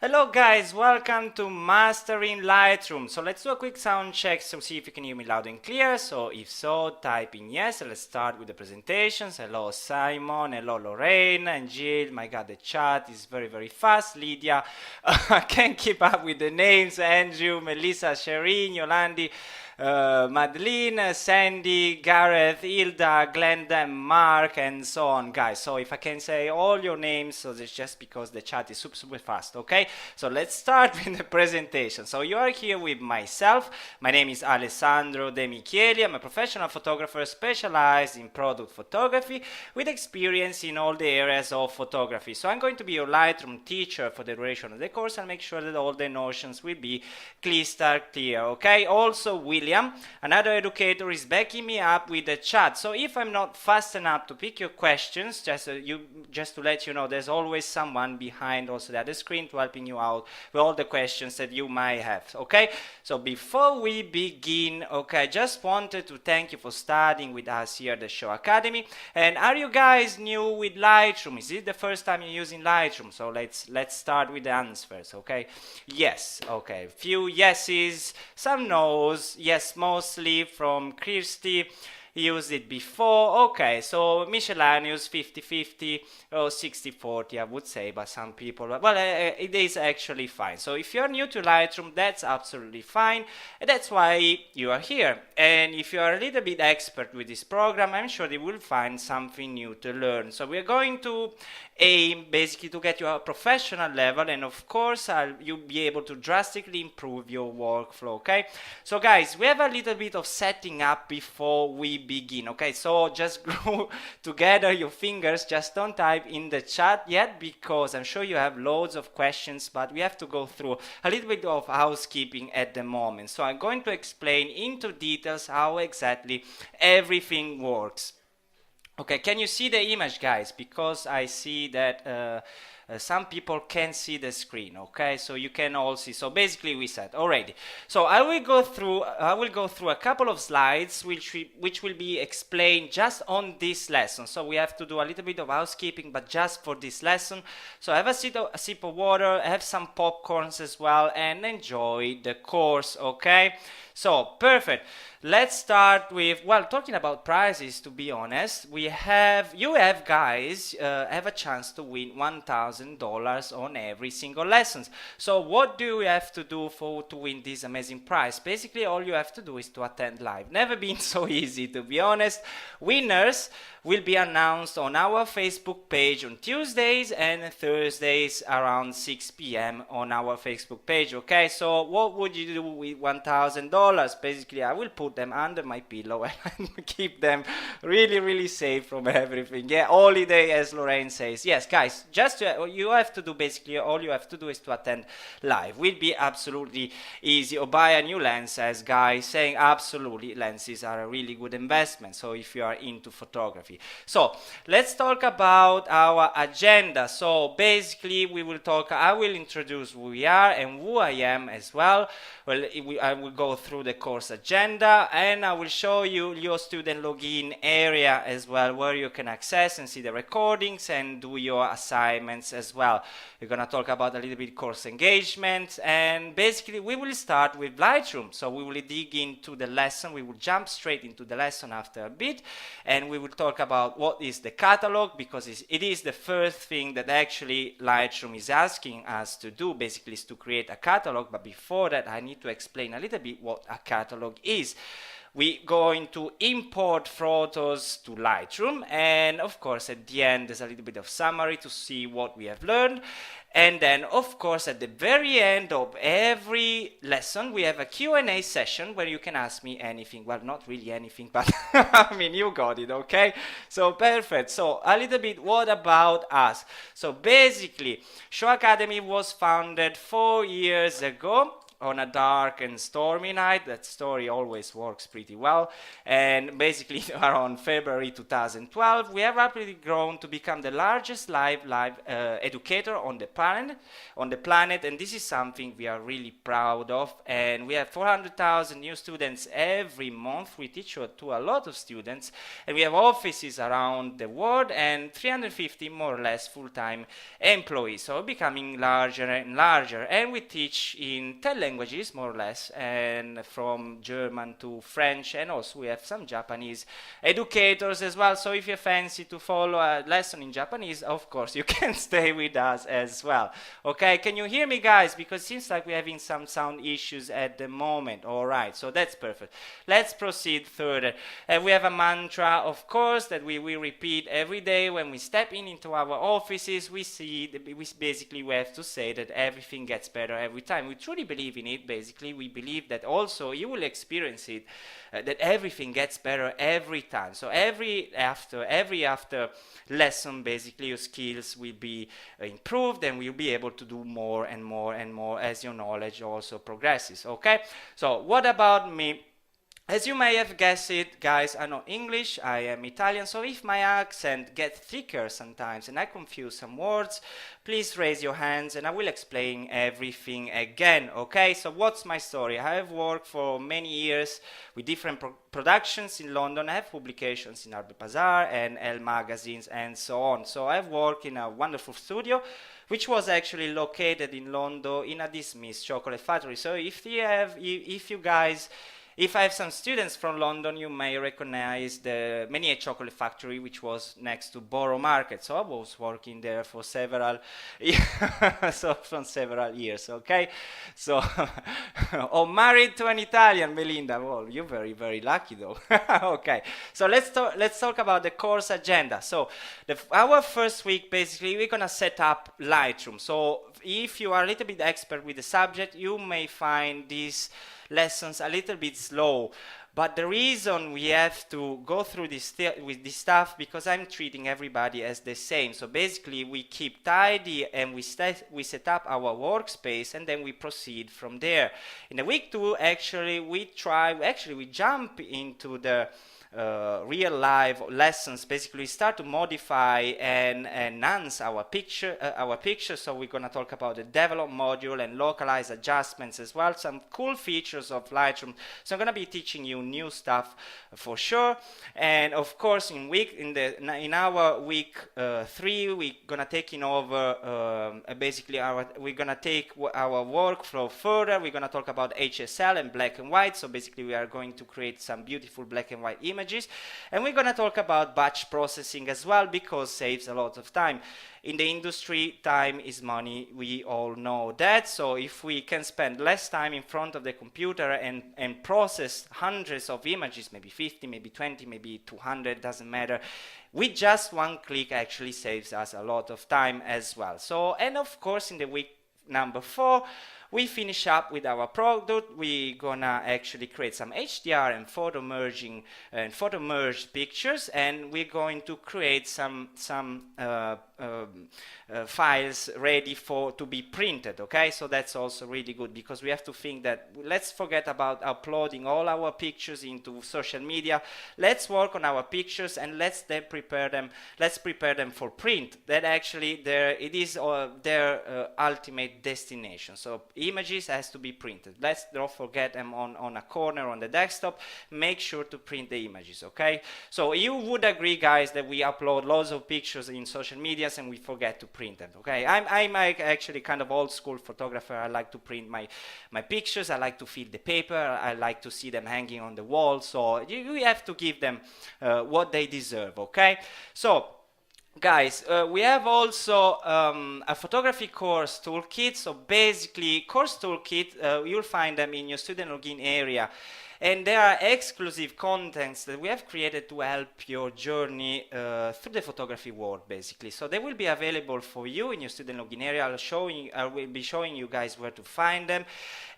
Hello guys, welcome to Mastering Lightroom. So let's do a quick sound check to see if you can hear me loud and clear. So if so, type in yes. Let's start with the presentations. Hello Simon, hello Lorraine and Jill. My god, the chat is very fast. Lydia, I can't keep up with the names. Andrew, Melissa, Shereen, Yolandi, Madeline, Sandy, Gareth, Hilda, Glenda, Mark, and so on, guys. So if I can say all your names, so it's just because the chat is super fast, okay? So let's start with the presentation. So you are here with myself. My name is Alessandro De Micheli. I'm a professional photographer specialized in product photography with experience in all the areas of photography. So I'm going to be your Lightroom teacher for the duration of the course and make sure that all the notions will be crystal clear, okay? Also, William, another educator, is backing me up with the chat. So if I'm not fast enough to pick your questions, just to let you know, there's always someone behind also the other screen to helping you out with all the questions that you might have, okay? So before we begin, okay, I just wanted to thank you for studying with us here at the Show Academy. And are you guys new with Lightroom? Is it the first time you're using Lightroom? So let's start with the answers, okay? Yes, okay, few yeses, some no's, yes, mostly from Kirsty. Used it before. Okay, so miscellaneous 50-50 or 60-40, I would say, but some people, well, it is actually fine. So if you're new to Lightroom, that's absolutely fine. And that's why you are here. And if you are a little bit expert with this program, I'm sure you will find something new to learn. So we're going to aim basically to get you a professional level, and of course you'll be able to drastically improve your workflow, okay? So guys, we have a little bit of setting up before we begin, okay? So just glue together your fingers, just don't type in the chat yet because I'm sure you have loads of questions, but we have to go through a little bit of housekeeping at the moment. So I'm going to explain into details how exactly everything works. Okay, can you see the image, guys? Because I see that some people can see the screen. Okay, so you can all see. So basically, we said already. So I will go through a couple of slides which will be explained just on this lesson. So we have to do a little bit of housekeeping, but just for this lesson. So have a sip of water, have some popcorns as well, and enjoy the course. Okay. So perfect. Let's start with, well, talking about prizes, to be honest, you have guys have a chance to win $1,000 on every single lesson. So what do you have to do to win this amazing prize? Basically, all you have to do is to attend live. Never been so easy, to be honest. Winners will be announced on our Facebook page on Tuesdays and Thursdays around 6 p.m. on our Facebook page, okay? So what would you do with $1,000? Basically, I will put them under my pillow and keep them really safe from everything. Yeah, holiday, as Lorraine says. Yes, guys, you have to do, basically all you have to do is to attend live. Will be absolutely easy. Or buy a new lens, as guys saying, absolutely, lenses are a really good investment. So if you are into photography. So let's talk about our agenda. So basically I will introduce who we are and who I am as well. Well, I will go through the course agenda and I will show you your student login area as well, where you can access and see the recordings and do your assignments as well. We're going to talk about a little bit course engagement, and basically we will start with Lightroom. So we will dig into the lesson. We will jump straight into the lesson after a bit, and we will talk about what is the catalog, because it is the first thing that actually Lightroom is asking us to do, basically, is to create a catalog. But before that, I need to explain a little bit what a catalog is. We're going to import photos to Lightroom, and of course at the end there's a little bit of summary to see what we have learned. And then of course at the very end of every lesson we have a Q&A session where you can ask me anything. Well, not really anything, but I mean, you got it, okay? So perfect. So a little bit, what about us? So basically, Show Academy was founded 4 years ago. on a dark and stormy night. That story always works pretty well. And basically, around February 2012, we have rapidly grown to become the largest live educator on the planet. And this is something we are really proud of. And we have 400,000 new students every month. We teach to a lot of students, and we have offices around the world and 350 more or less full-time employees, so becoming larger and larger. And we teach in 10 languages more or less, and from German to French, and also we have some Japanese educators as well. So if you fancy to follow a lesson in Japanese, of course you can stay with us as well. Okay, can you hear me, guys? Because it seems like we're having some sound issues at the moment. All right, so that's perfect. Let's proceed further. We have a mantra, of course, that we repeat every day when we step into our offices. We basically have to say that everything gets better every time. We truly believe in it. Basically, we believe that also you will experience it, that everything gets better every time. So every after lesson, basically your skills will be improved, and you'll be able to do more and more and more as your knowledge also progresses. Okay, so what about me? As you may have guessed it, guys, I know English, I am Italian, so if my accent gets thicker sometimes and I confuse some words, please raise your hands and I will explain everything again, okay? So what's my story? I have worked for many years with different productions in London. I have publications in Harper's Bazaar and Elle magazines and so on. So I've worked in a wonderful studio which was actually located in London in a dismissed chocolate factory. So if I have some students from London, you may recognize the Many a Chocolate Factory, which was next to Borough Market. So I was working there for several years, okay? So, married to an Italian, Melinda. Well, you're very, very lucky though. Okay, so let's talk about the course agenda. So our first week, basically, we're gonna set up Lightroom. So if you are a little bit expert with the subject, you may find these lessons a little bit slow, but the reason we have to go through with this stuff, because I'm treating everybody as the same. So basically we keep tidy and we set up our workspace, and then we proceed from there. In the week 2, actually we jump into the real live lessons. Basically start to modify and enhance our picture. So we're going to talk about the develop module and localize adjustments as well, some cool features of Lightroom. So I'm going to be teaching you new stuff for sure. And of course in our week 3, we're going to take over we're going to take our workflow further. We're going to talk about HSL and black and white. So basically we are going to create some beautiful black and white images. And we're going to talk about batch processing as well, because it saves a lot of time. In the industry, time is money. We all know that. So if we can spend less time in front of the computer and process hundreds of images, maybe 50, maybe 20, maybe 200, doesn't matter, with just one click actually saves us a lot of time as well. So, and of course in the week number 4, we finish up with our product. We're gonna actually create some HDR and photo merged pictures, and we're going to create some files ready to be printed. Okay, so that's also really good, because we have to think that let's forget about uploading all our pictures into social media. Let's work on our pictures and let's prepare them for print. That actually it is their ultimate destination. So images has to be printed. Let's not forget them on a corner on the desktop. Make sure to print the images, okay? So you would agree, guys, that we upload loads of pictures in social medias and we forget to print them, okay? I'm actually kind of old school photographer. I like to print my pictures. I like to feel the paper. I like to see them hanging on the wall. So you have to give them what they deserve, okay? So guys, we have also a photography course toolkit. So basically, course toolkit, you'll find them in your student login area. And there are exclusive contents that we have created to help your journey through the photography world, basically. So they will be available for you in your student login area. I will be showing you guys where to find them.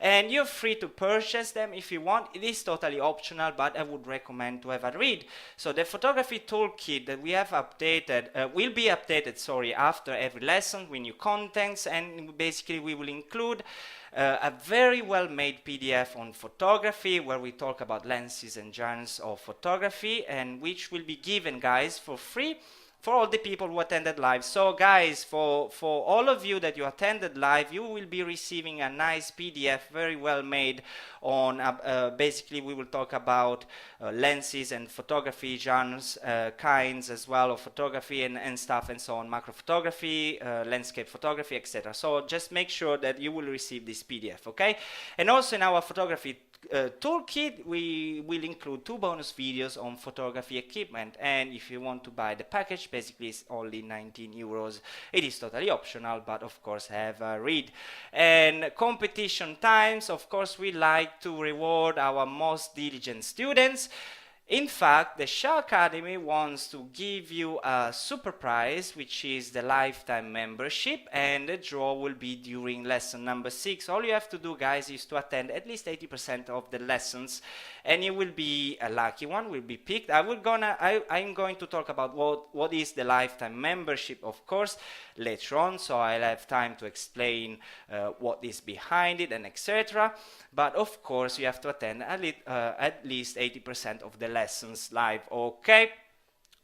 And you're free to purchase them if you want. It is totally optional, but I would recommend to have a read. So the photography toolkit that we have updated, will be updated, after every lesson with new contents. And basically we will include a very well made PDF on photography where we talk about lenses and genres of photography, and which will be given, guys, for free for all the people who attended live. So guys, for all of you that you attended live, you will be receiving a nice PDF, very well made, on basically we will talk about lenses and photography genres, kinds as well of photography and stuff and so on, macro photography, landscape photography, etc. So just make sure that you will receive this PDF, okay? And also in our photography toolkit, we will include 2 bonus videos on photography equipment, and if you want to buy the package, basically it's only 19 euros. It is totally optional, but of course have a read. And competition times, of course we like to reward our most diligent students. In fact, the Shaw Academy wants to give you a super prize, which is the lifetime membership, and the draw will be during lesson number 6. All you have to do, guys, is to attend at least 80% of the lessons, and you will be a lucky one, will be picked. I'm going to talk about what is the lifetime membership, of course, later on, so I'll have time to explain what is behind it and etc. But of course, you have to attend at least 80% of the lessons live, okay?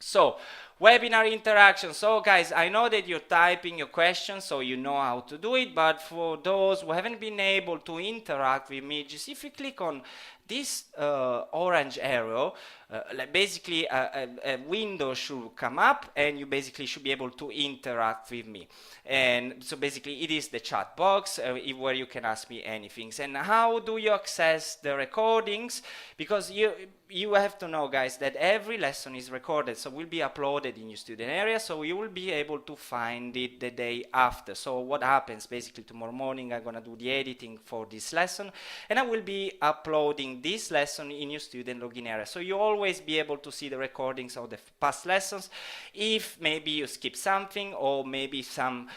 So, webinar interaction. So guys, I know that you're typing your questions, so you know how to do it, but for those who haven't been able to interact with me, just if you click on this orange arrow, basically a window should come up and you basically should be able to interact with me. And so basically it is the chat box where you can ask me anything. And how do you access the recordings? Because you have to know, guys, that every lesson is recorded, so will be uploaded in your student area, so you will be able to find it the day after. So what happens, basically tomorrow morning I'm gonna do the editing for this lesson, and I will be uploading this lesson in your student login area, so you always be able to see the recordings of the past lessons. If maybe you skip something, or maybe some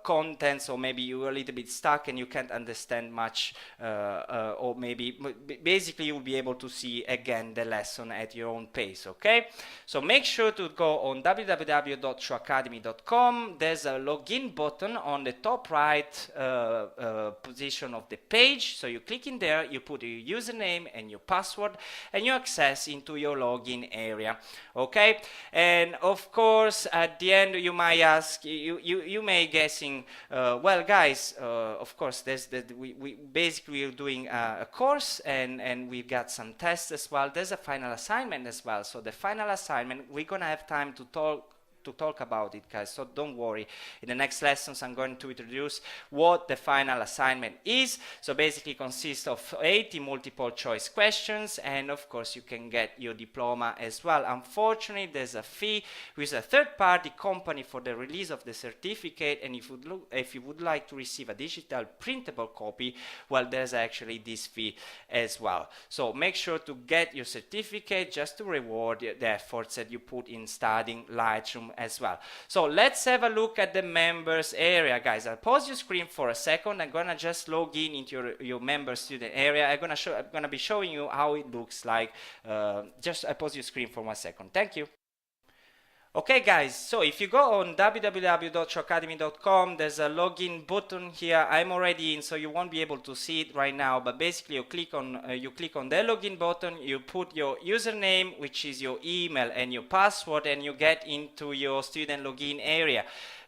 contents, or maybe you're a little bit stuck and you can't understand much, or maybe basically you'll be able to see again the lesson at your own pace, okay? So make sure to go on www.showacademy.com. There's a login button on the top right position of the page, so you click in there, you put your username and your password, and you access into your login area, okay? And of course at the end you might ask, you may guessing, well guys, of course there's we basically are doing a course, and we've got some tests as well. There's a final assignment as well, so the final assignment we're gonna have time to talk about it, guys, so don't worry. In the next lessons I'm going to introduce what the final assignment is. So basically consists of 80 multiple choice questions, and of course you can get your diploma as well. Unfortunately there's a fee with a third-party company for the release of the certificate, and if you would like to receive a digital printable copy, well, there's actually this fee as well. So make sure to get your certificate just to reward the efforts that you put in studying Lightroom as well. So let's have a look at the members area, guys. I'll pause your screen for a second. I'm gonna just log in into your member student area. I'm gonna be showing you how it looks like. Just I pause your screen for 1 second. Thank you. Okay guys, so if you go on www.showacademy.com, there's a login button here. I'm already in, so you won't be able to see it right now, but basically you click on the login button, you put your username, which is your email, and your password, and you get into your student login area.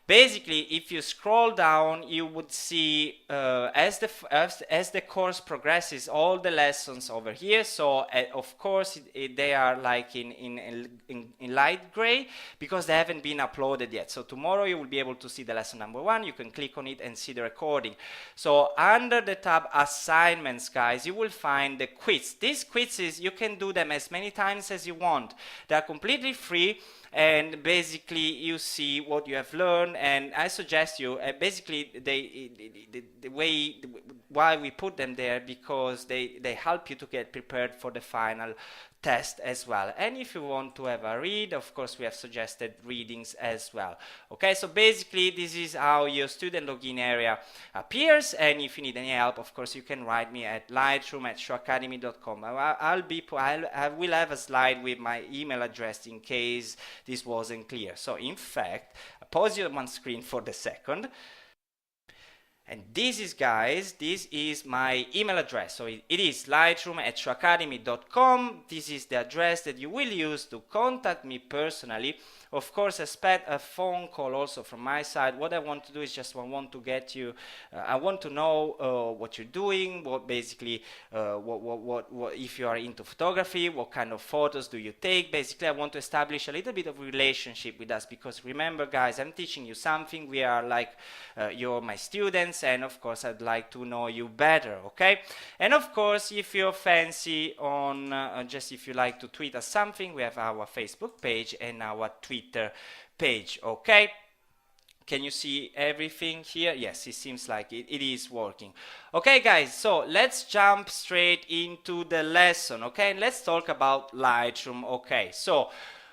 Basically, if you scroll down, you would see as the course progresses, all the lessons over here. So of course they are like in light gray because they haven't been uploaded yet. So tomorrow you will be able to see the lesson number 1. You can click on it and see the recording. So under the tab assignments, guys, you will find the quiz. These quizzes, you can do them as many times as you want. They are completely free. And basically you see what you have learned, and I suggest you basically the way why we put them there, because they help you to get prepared for the final test as well. And if you want to have a read, of course we have suggested readings as well. Okay, so basically this is how your student login area appears, and if you need any help, of course you can write me at lightroom@showacademy.com. I will have a slide with my email address in case this wasn't clear. So in fact, pause your one screen for the second. And this is, guys, this is my email address. So it is lightroom@trueacademy.com. This is the address that you will use to contact me personally. Of course, expect a phone call also from my side. What I want to do is just I want to get you, I want to know what you're doing, what basically, what if you are into photography, what kind of photos do you take. Basically, I want to establish a little bit of relationship with us, because remember, guys, I'm teaching you something. We are like, you're my students, and of course, I'd like to know you better, okay? And of course, if you're fancy on, just if you like to tweet us something, we have our Facebook page and our Twitter page, okay? Can you see everything here? Yes, it seems like it is working. Okay, guys, so let's jump straight into the lesson, okay? Let's talk about Lightroom, okay? So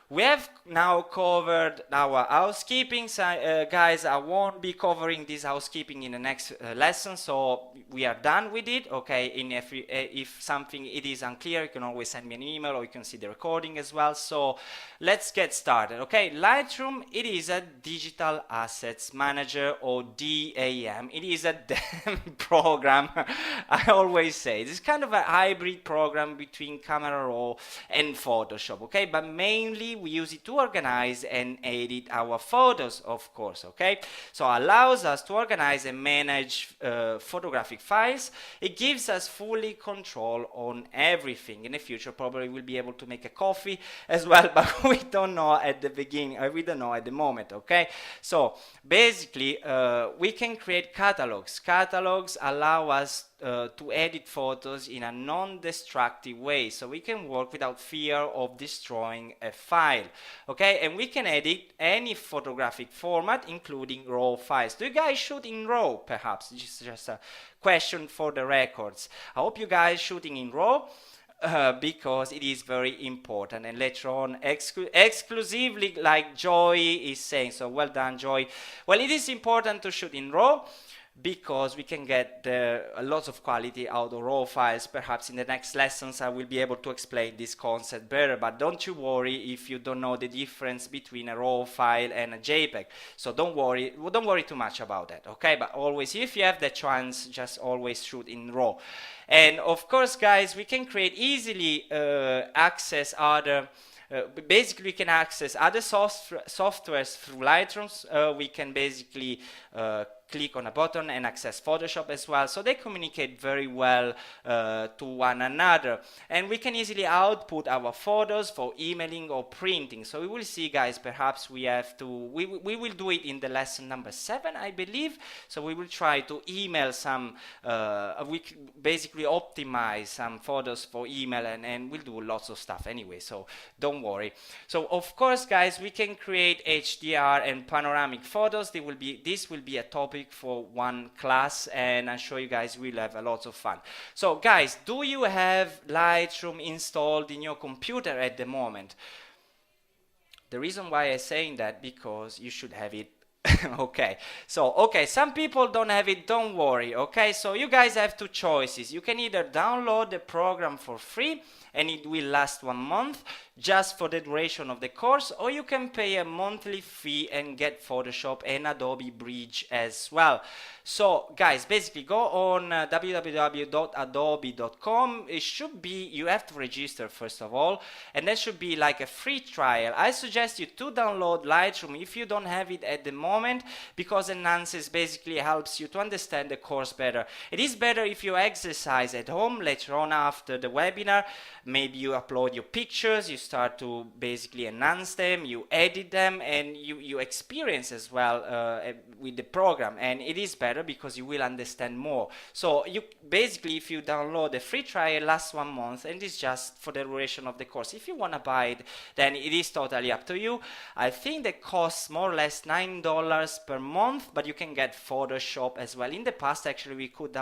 we have now covered our housekeeping. Guys, I won't be covering this housekeeping in the next lesson, so we are done with it, okay? If something it is unclear, you can always send me an email, or you can see the recording as well. So let's get started, okay? Lightroom, it is a digital assets manager, or DAM. It is a damn program. I always say it's kind of a hybrid program between Camera Raw and Photoshop, okay? But mainly we use it to organize and edit our photos, of course, okay? So allows us to organize and manage photographic files. It gives us fully control on everything. In the future, probably we'll be able to make a coffee as well, but we don't know at the beginning, we don't know at the moment, okay? So basically, we can create catalogs. Catalogs allow us to edit photos in a non-destructive way, so we can work without fear of destroying a file, okay? And we can edit any photographic format, including RAW files. Do you guys shoot in RAW, perhaps? Just a question for the records. I hope you guys shooting in RAW, because it is very important. And later on, exclusively, like Joy is saying, so well done, Joy. Well, it is important to shoot in RAW, because we can get a lot of quality out of raw files. Perhaps in the next lessons I will be able to explain this concept better, but don't you worry if you don't know the difference between a raw file and a JPEG. So don't worry too much about that, okay? But always, if you have the chance, just always shoot in raw. And of course, guys, we can create easily access other basically we can access other softwares through Lightroom. We can basically click on a button and access Photoshop as well, so they communicate very well to one another, and we can easily output our photos for emailing or printing. So we will see, guys, perhaps we have to, we will do it in the lesson number 7, I believe. So we will try to email some, we basically optimize some photos for email, and we'll do lots of stuff anyway, so don't worry. So of course, guys, we can create HDR and panoramic photos. This will be a topic for one class, and I'm sure you guys will have a lot of fun. So guys, do you have Lightroom installed in your computer at the moment? The reason why I'm saying that, because you should have it. Okay, so some people don't have it, don't worry, okay? So you guys have two choices. You can either download the program for free and it will last 1 month just for the duration of the course, or you can pay a monthly fee and get Photoshop and Adobe Bridge as well. So guys, basically go on www.adobe.com. It should be, you have to register first of all, and that should be like a free trial. I suggest you to download Lightroom if you don't have it at the moment, because Enhances basically helps you to understand the course better. It is better if you exercise at home later on after the webinar. Maybe you upload your pictures, you start to basically enhance them, you edit them, and you experience as well with the program, and it is better because you will understand more. So you basically, if you download the free trial, lasts 1 month, and it's just for the duration of the course. If you want to buy it, then it is totally up to you. I think the costs more or less $9 per month, but you can get Photoshop as well. In the past, actually, we could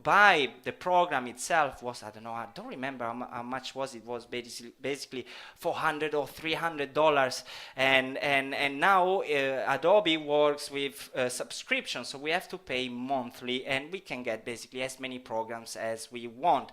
buy the program itself. Was, I don't know, I don't remember how much was it. Was basically $400 or $300, and now Adobe works with subscription, so we have to pay monthly, and we can get basically as many programs as we want.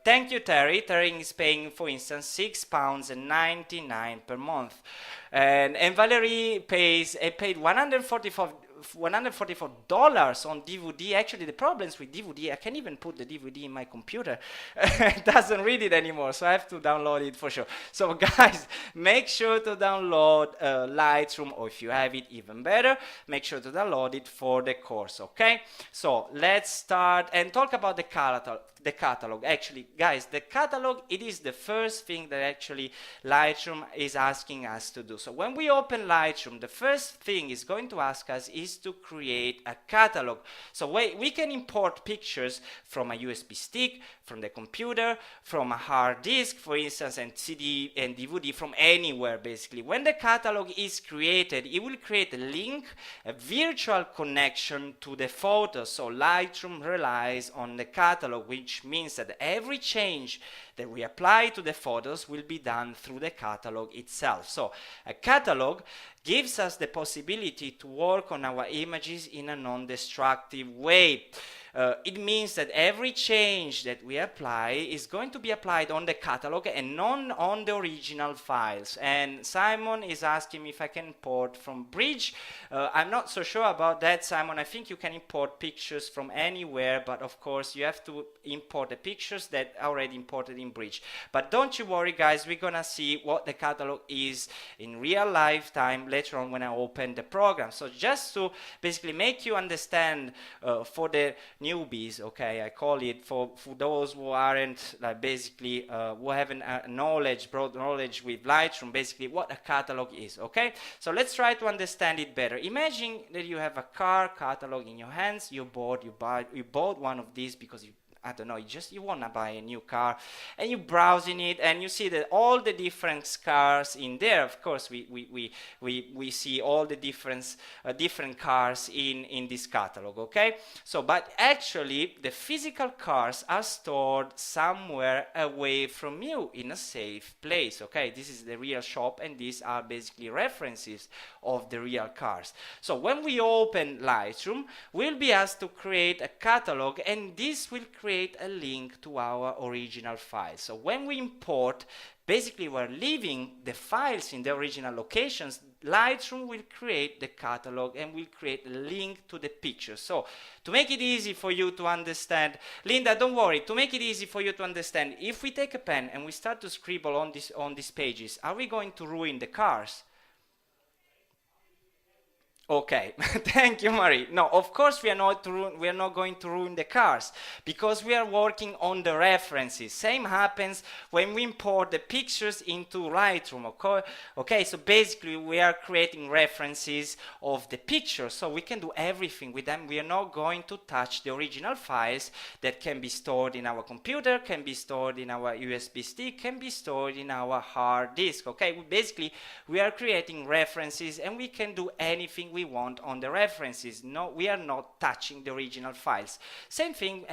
Thank you, Terry. Terry is paying, for instance, £6.99 per month, and Valerie paid $144 $144 on DVD. Actually, the problems with DVD, I can't even put the DVD in my computer. It doesn't read it anymore, so I have to download it for sure. So guys, make sure to download Lightroom, or if you have it, even better, make sure to download it for the course, okay? So let's start and talk about the catalog. Actually, guys, the catalog, it is the first thing that actually Lightroom is asking us to do. So when we open Lightroom, the first thing it's going to ask us is to create a catalog. So we can import pictures from a USB stick, from the computer, from a hard disk, for instance, and CD and DVD, from anywhere, basically. When the catalog is created, it will create a link, a virtual connection to the photos. So Lightroom relies on the catalog, which means that every change that we apply to the photos will be done through the catalog itself. So a catalog gives us the possibility to work on our images in a non-destructive way. It means that every change that we apply is going to be applied on the catalog and not on the original files. And Simon is asking me if I can import from Bridge. I'm not so sure about that, Simon. I think you can import pictures from anywhere, but of course you have to import the pictures that are already imported in Bridge. But don't you worry, guys, we're gonna see what the catalog is in real life time later on when I open the program. So just to basically make you understand, for the newbies, okay, I call it, for those who aren't like basically who haven't broad knowledge with Lightroom, basically what a catalog is, okay? So let's try to understand it better. Imagine that you have a car catalog in your hands. You bought one of these because I don't know, you want to buy a new car, and you browsing it and you see that all the different cars in there. Of course, we see all the different cars in this catalog, okay? So, but actually the physical cars are stored somewhere away from you in a safe place, okay? This is the real shop, and these are basically references of the real cars. So when we open Lightroom, we'll be asked to create a catalog, and this will create a link to our original file. So when we import, basically we're leaving the files in the original locations. Lightroom will create the catalog and will create a link to the picture. So to make it easy for you to understand, Linda, don't worry, to make it easy for you to understand, if we take a pen and we start to scribble on these pages, are we going to ruin the cars? Okay, thank you, Marie. No, of course we are not going to ruin the cars, because we are working on the references. Same happens when we import the pictures into Lightroom. Okay, so basically we are creating references of the pictures, so we can do everything with them. We are not going to touch the original files that can be stored in our computer, can be stored in our USB stick, can be stored in our hard disk. Okay, we are creating references, and we can do anything we want on the references. No, we are not touching the original files. Same thing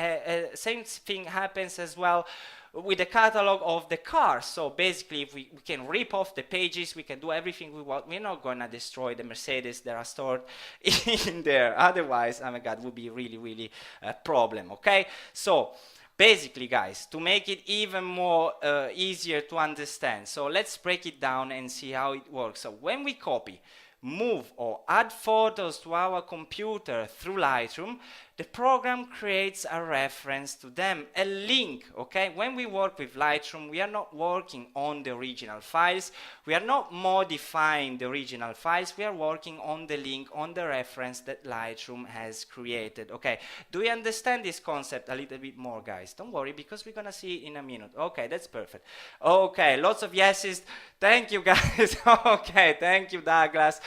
happens as well with the catalog of the car. So basically, if we can rip off the pages, we can do everything we want. We're not gonna destroy the Mercedes that are stored in there. Otherwise, oh my God, would be really a problem. Okay, so basically, guys, to make it even more easier to understand, so let's break it down and see how it works. So when we copy, move, or add photos to our computer through Lightroom, the program creates a reference to them, a link, okay? When we work with Lightroom, we are not working on the original files, we are not modifying the original files, we are working on the link, on the reference that Lightroom has created, okay? Do you understand this concept a little bit more, guys? Don't worry, because we're gonna see it in a minute. Okay, that's perfect. Okay, lots of yeses. Thank you, guys. Okay, thank you, Douglas.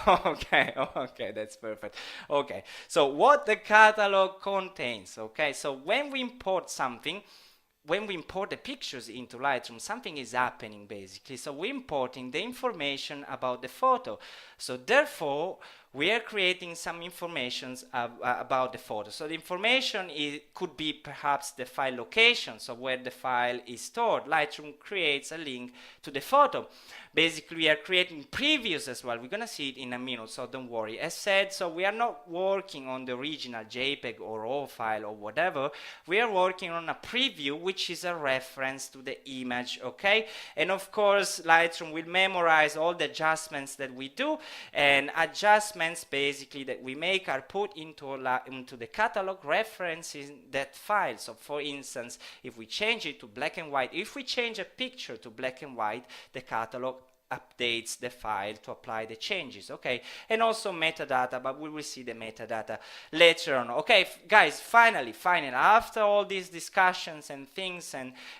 Okay, that's perfect. Okay, so what the catalog contains, okay? So when we import something, when we import the pictures into Lightroom, something is happening basically. So we're importing the information about the photo. So therefore, we are creating some information about the photo. So the information could be perhaps the file location, so where the file is stored. Lightroom creates a link to the photo. Basically, we are creating previews as well. We're gonna see it in a minute, so don't worry. As said, so we are not working on the original JPEG or RAW file or whatever. We are working on a preview, which is a reference to the image, okay? And of course, Lightroom will memorize all the adjustments that we do, and adjustments adjustments basically that we make are put into the catalog references that file. So for instance, if we change it to black and white, if we change a picture to black and white, the catalog updates the file to apply the changes, okay? And also metadata, but we will see the metadata later on. Okay, guys, finally, after all these discussions and things,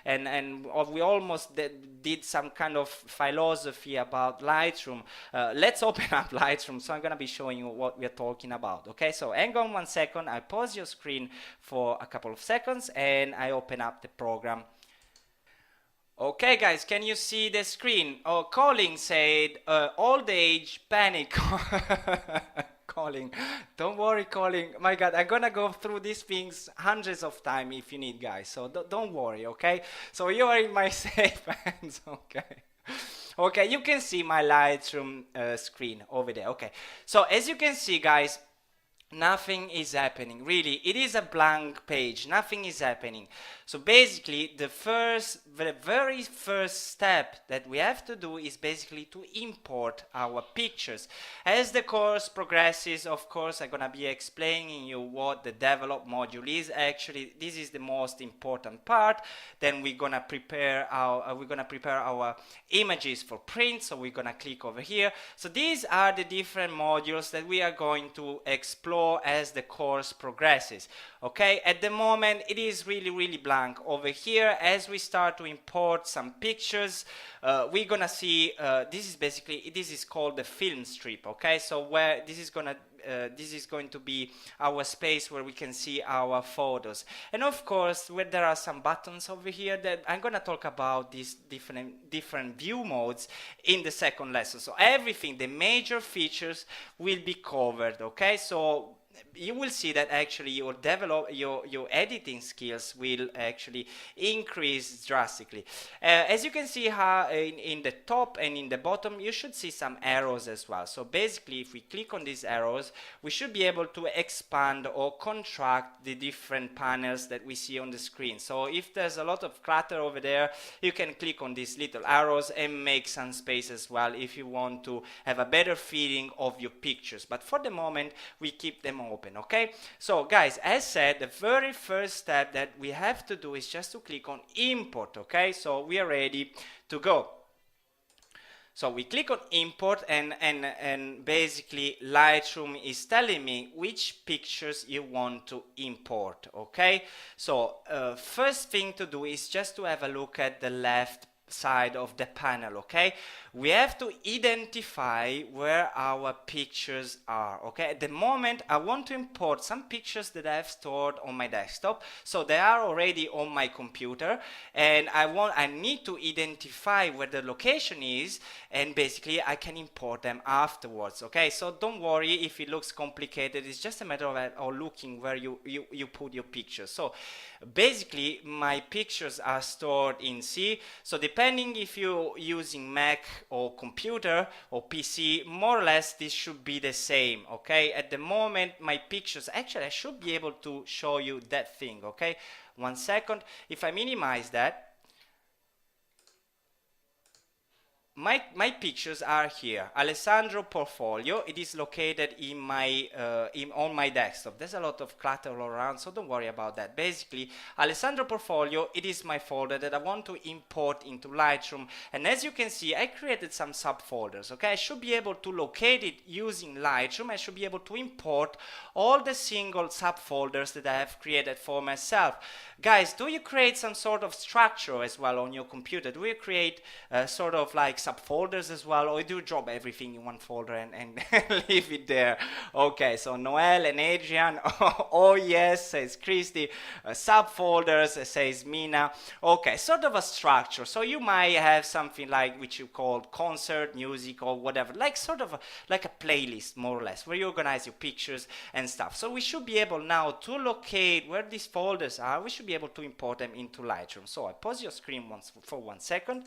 and we almost did some kind of philosophy about Lightroom, let's open up Lightroom. So I'm gonna be showing you what we're talking about, okay? So hang on 1 second, I pause your screen for a couple of seconds, and I open up the program. Okay, guys, can you see the screen? Oh, Colin said, old age panic. Colin, don't worry, Colin. My God, I'm gonna go through these things hundreds of times if you need, guys. So don't worry, okay? So you are in my safe hands, okay? Okay, you can see my Lightroom screen over there. Okay, so as you can see, guys, nothing is happening. Really, it is a blank page. Nothing is happening. So basically, the very first step that we have to do is basically to import our pictures. As the course progresses, of course, I'm gonna be explaining you what the develop module is. Actually, this is the most important part. Then we're gonna prepare our images for print. So we're gonna click over here. So these are the different modules that we are going to explore as the course progresses. Okay, at the moment it is really blank over here. As we start to import some pictures, we're gonna see this is called the film strip. Okay, so where this is going to be our space where we can see our photos. And of course, where there are some buttons over here that I'm gonna talk about these different view modes in the second lesson. So everything, the major features will be covered. Okay, so you will see that actually your editing skills will actually increase drastically. As you can see in the top and in the bottom, you should see some arrows as well. So basically, if we click on these arrows, we should be able to expand or contract the different panels that we see on the screen. So if there's a lot of clutter over there, you can click on these little arrows and make some space as well if you want to have a better feeling of your pictures. But for the moment, we keep them open. Okay, so guys, as said, the very first step that we have to do is just to click on import. Okay, so we are ready to go. So we click on import, and basically Lightroom is telling me which pictures you want to import. Okay, so first thing to do is just to have a look at the left side of the panel. Okay, we have to identify where our pictures are. Okay, at the moment I want to import some pictures that I have stored on my desktop, so they are already on my computer, and I need to identify where the location is, and basically I can import them afterwards. Okay, so don't worry if it looks complicated. It's just a matter of looking where you put your pictures. So basically my pictures are stored in C. So depending if you're using Mac or computer or PC, more or less this should be the same. Okay, at the moment my pictures, actually I should be able to show you that thing. Okay, 1 second. If I minimize that, my pictures are here. Alessandro portfolio. It is located in my on my desktop. There's a lot of clutter all around, so don't worry about that. Basically, Alessandro portfolio, it is my folder that I want to import into Lightroom. And as you can see, I created some subfolders. Okay, I should be able to locate it using Lightroom. I should be able to import all the single subfolders that I have created for myself. Guys, do you create some sort of structure as well on your computer? Do you create sort of like subfolders as well, or do you drop everything in one folder and leave it there? Okay, so Noel and Adrian, oh yes, says Christy, subfolders, says Mina. Okay, sort of a structure. So you might have something like which you call concert, music, or whatever, like sort of like a playlist, more or less, where you organize your pictures and stuff. So we should be able now to locate where these folders are. We should be able to import them into Lightroom. So I pause your screen for 1 second,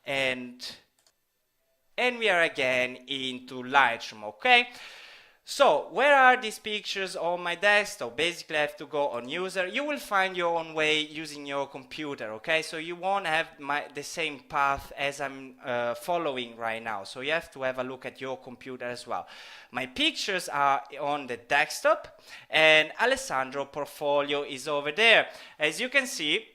and we are again into Lightroom. Okay, So where are these pictures on my desktop? Basically, I have to go on user. You will find your own way using your computer, okay? So you won't have the same path as I'm following right now. So you have to have a look at your computer as well. My pictures are on the desktop, and Alessandro portfolio is over there. As you can see,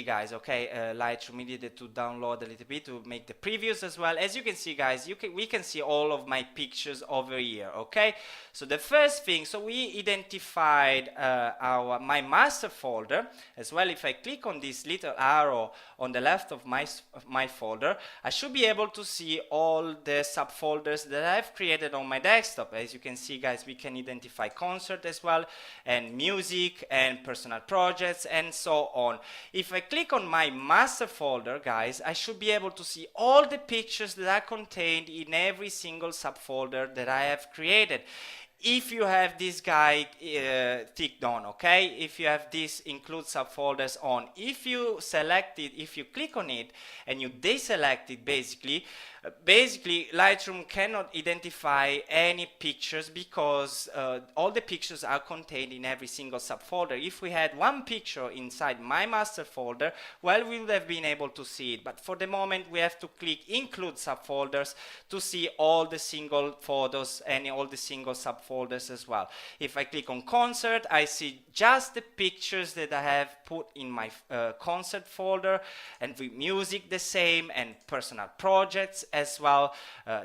guys, okay, Lightroom needed to download a little bit to make the previews as well. As you can see, guys, we can see all of my pictures over here, okay? So the first thing, so we identified my master folder as well. If I click on this little arrow on the left of my folder, I should be able to see all the subfolders that I've created on my desktop. As you can see, guys, we can identify concert as well, and music, and personal projects, and so on. If I click on my master folder, guys, I should be able to see all the pictures that are contained in every single subfolder that I have created. If you have this guy ticked on, okay, if you have this include subfolders on, if you select it, if you click on it and you deselect it, basically Lightroom cannot identify any pictures because all the pictures are contained in every single subfolder. If we had one picture inside my master folder, well, we would have been able to see it, but for the moment we have to click include subfolders to see all the single photos and all the single subfolders as well. If I click on concert, I see just the pictures that I have put in my concert folder, and with music the same, and personal projects as well.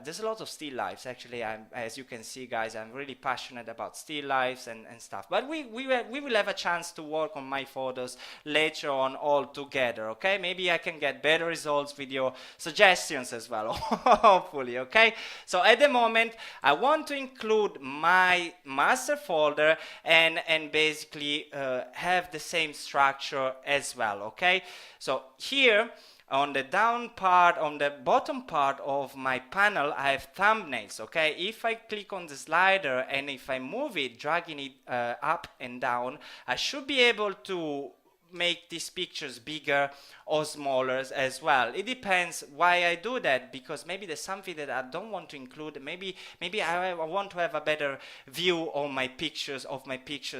There's a lot of still lifes. Actually, as you can see, guys, I'm really passionate about still lifes and stuff. But we will have a chance to work on my photos later on all together, okay? Maybe I can get better results with your suggestions as well, hopefully, okay? So at the moment, I want to include my master folder and basically have the same structure as well, okay? So here, on the bottom part of my panel, I have thumbnails, okay? If I click on the slider and if I move it, dragging it up and down, I should be able to make these pictures bigger or smaller as well. It depends why I do that, because maybe there's something that I don't want to include. Maybe I want to have a better view of my pictures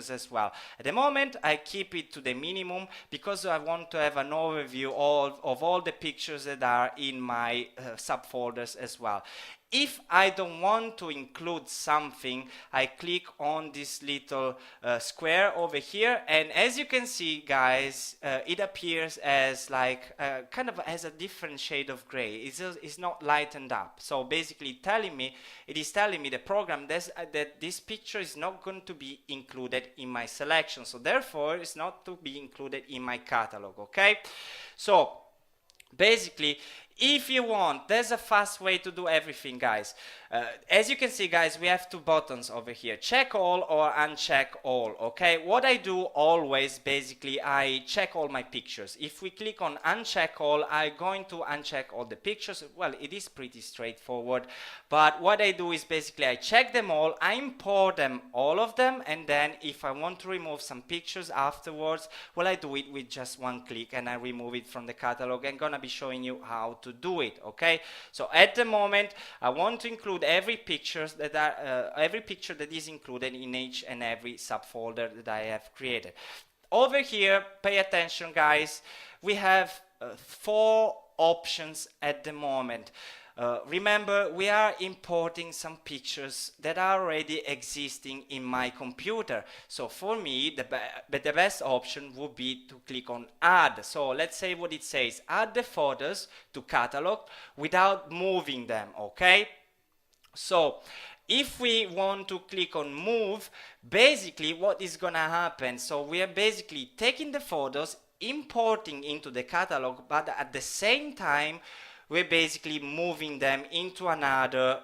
as well. At the moment, I keep it to the minimum because I want to have an overview of all the pictures that are in my subfolders as well. If I don't want to include something, I click on this little square over here, and as you can see, guys, it appears as like kind of as a different shade of gray. It's not lightened up. So basically it is telling me the program that this picture is not going to be included in my selection. So therefore, it's not to be included in my catalog, okay? So basically, if you want, there's a fast way to do everything, guys. As you can see, guys, we have two buttons over here, check all or uncheck all, okay? What I do always, basically, I check all my pictures. If we click on uncheck all, I'm going to uncheck all the pictures. Well, it is pretty straightforward, but what I do is basically I check them all, I import them, all of them, and then if I want to remove some pictures afterwards, well, I do it with just one click and I remove it from the catalog. I'm gonna be showing you how to do it, okay? So at the moment, I want to include every picture that is included in each and every subfolder that I have created. Over here, pay attention, guys. We have 4 options at the moment. Remember, we are importing some pictures that are already existing in my computer. So for me, the best option would be to click on add. So let's say what it says, add the photos to catalog without moving them, okay? So if we want to click on move, basically what is gonna happen, so we are basically taking the photos, importing into the catalog, but at the same time we're basically moving them into another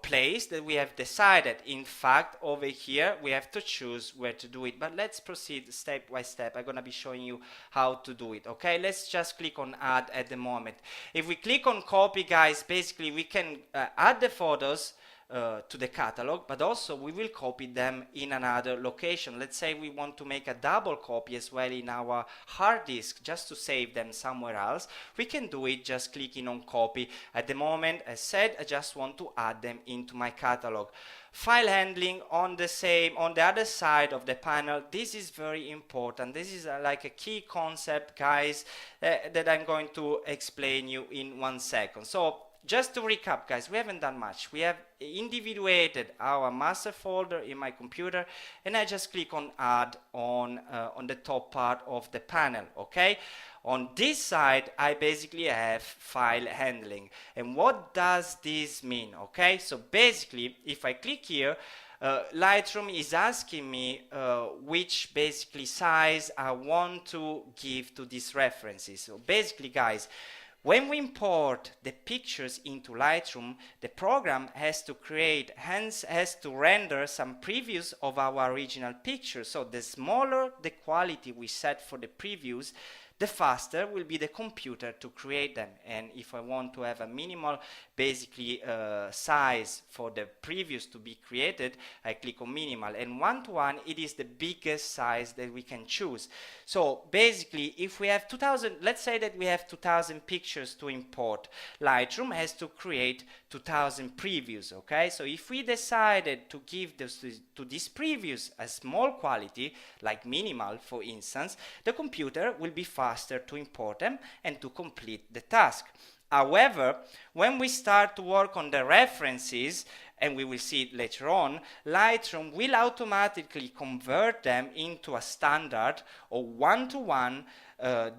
place that we have decided. In fact, over here we have to choose where to do it, but let's proceed step by step. I'm gonna be showing you how to do it, okay? Let's just click on add at the moment. If we click on copy, guys, basically we can add the photos to the catalog, but also we will copy them in another location. Let's say we want to make a double copy as well in our hard disk just to save them somewhere else. We can do it just clicking on copy. At the moment, as said, I just want to add them into my catalog. File handling on the other side of the panel. This is very important. This is like a key concept, guys, that I'm going to explain you in 1 second. So just to recap, guys, we haven't done much. We have individuated our master folder in my computer, and I just click on add on the top part of the panel, okay? On this side, I basically have file handling. And what does this mean, okay? So basically, if I click here, Lightroom is asking me which basically size I want to give to these references. So basically, guys, when we import the pictures into Lightroom, the program has to render some previews of our original pictures. So the smaller the quality we set for the previews, the faster will be the computer to create them. And if I want to have a minimal basically size for the previews to be created, I click on minimal, and 1:1 it is the biggest size that we can choose. So basically, if we have 2000, let's say that we have 2000 pictures to import, Lightroom has to create 2000 previews, okay? So if we decided to give to these previews a small quality, like minimal for instance, the computer will be faster to import them and to complete the task. However, when we start to work on the references, and we will see it later on, Lightroom will automatically convert them into a standard or 1:1